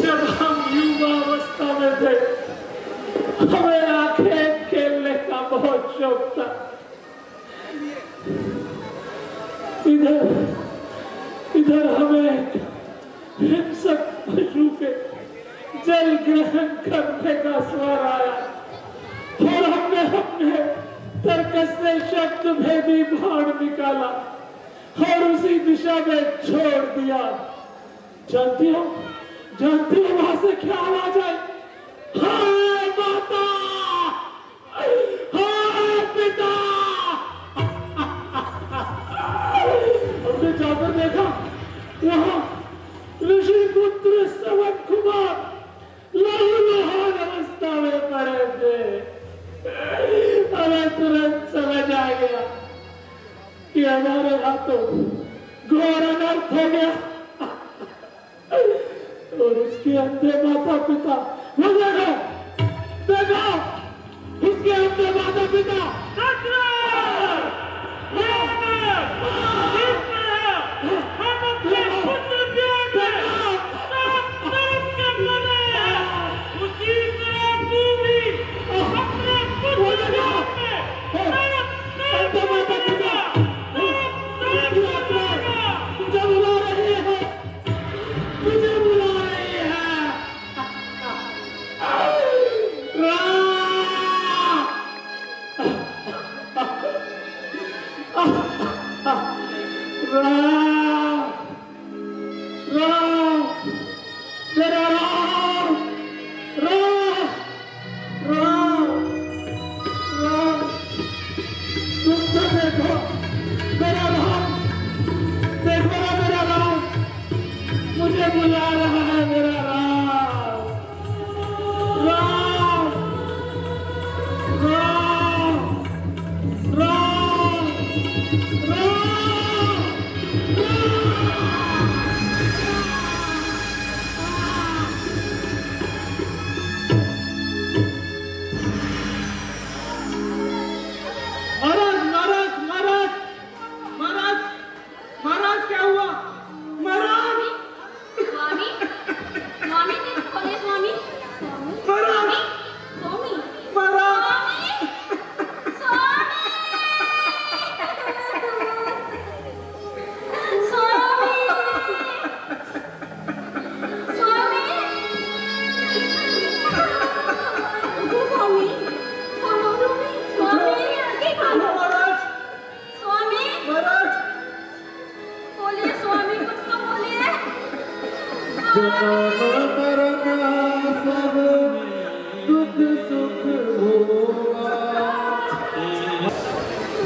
जब हम युवावस्था में थे, हमें आंखें खेलने का बहुत शौक था। इधर हमें हिंसक पशु के जल ग्रहण करने का स्वर आया और हमने तर्कस से शब्द भेदी बाण निकाला और उसी दिशा में छोड़ दिया। जानती हो वहां से क्या आवाज आई? हाय माता, हाय पिता। हमने जाकर देखा, वहां ऋषि पुत्र श्रवण कुमार लहूलुहान अवस्था में पड़े थे। हमें तुरंत समझ आ गया कि हमारे हाथों घोर अनर्थ हो गया और उसके अंधे माता पिता, वो देखो उसके अंधे माता पिता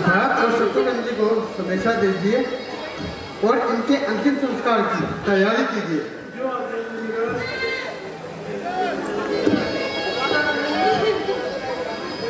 भरत और शत्रुघ्न जी को संदेशा दीजिए और इनके अंतिम संस्कार की तैयारी कीजिए।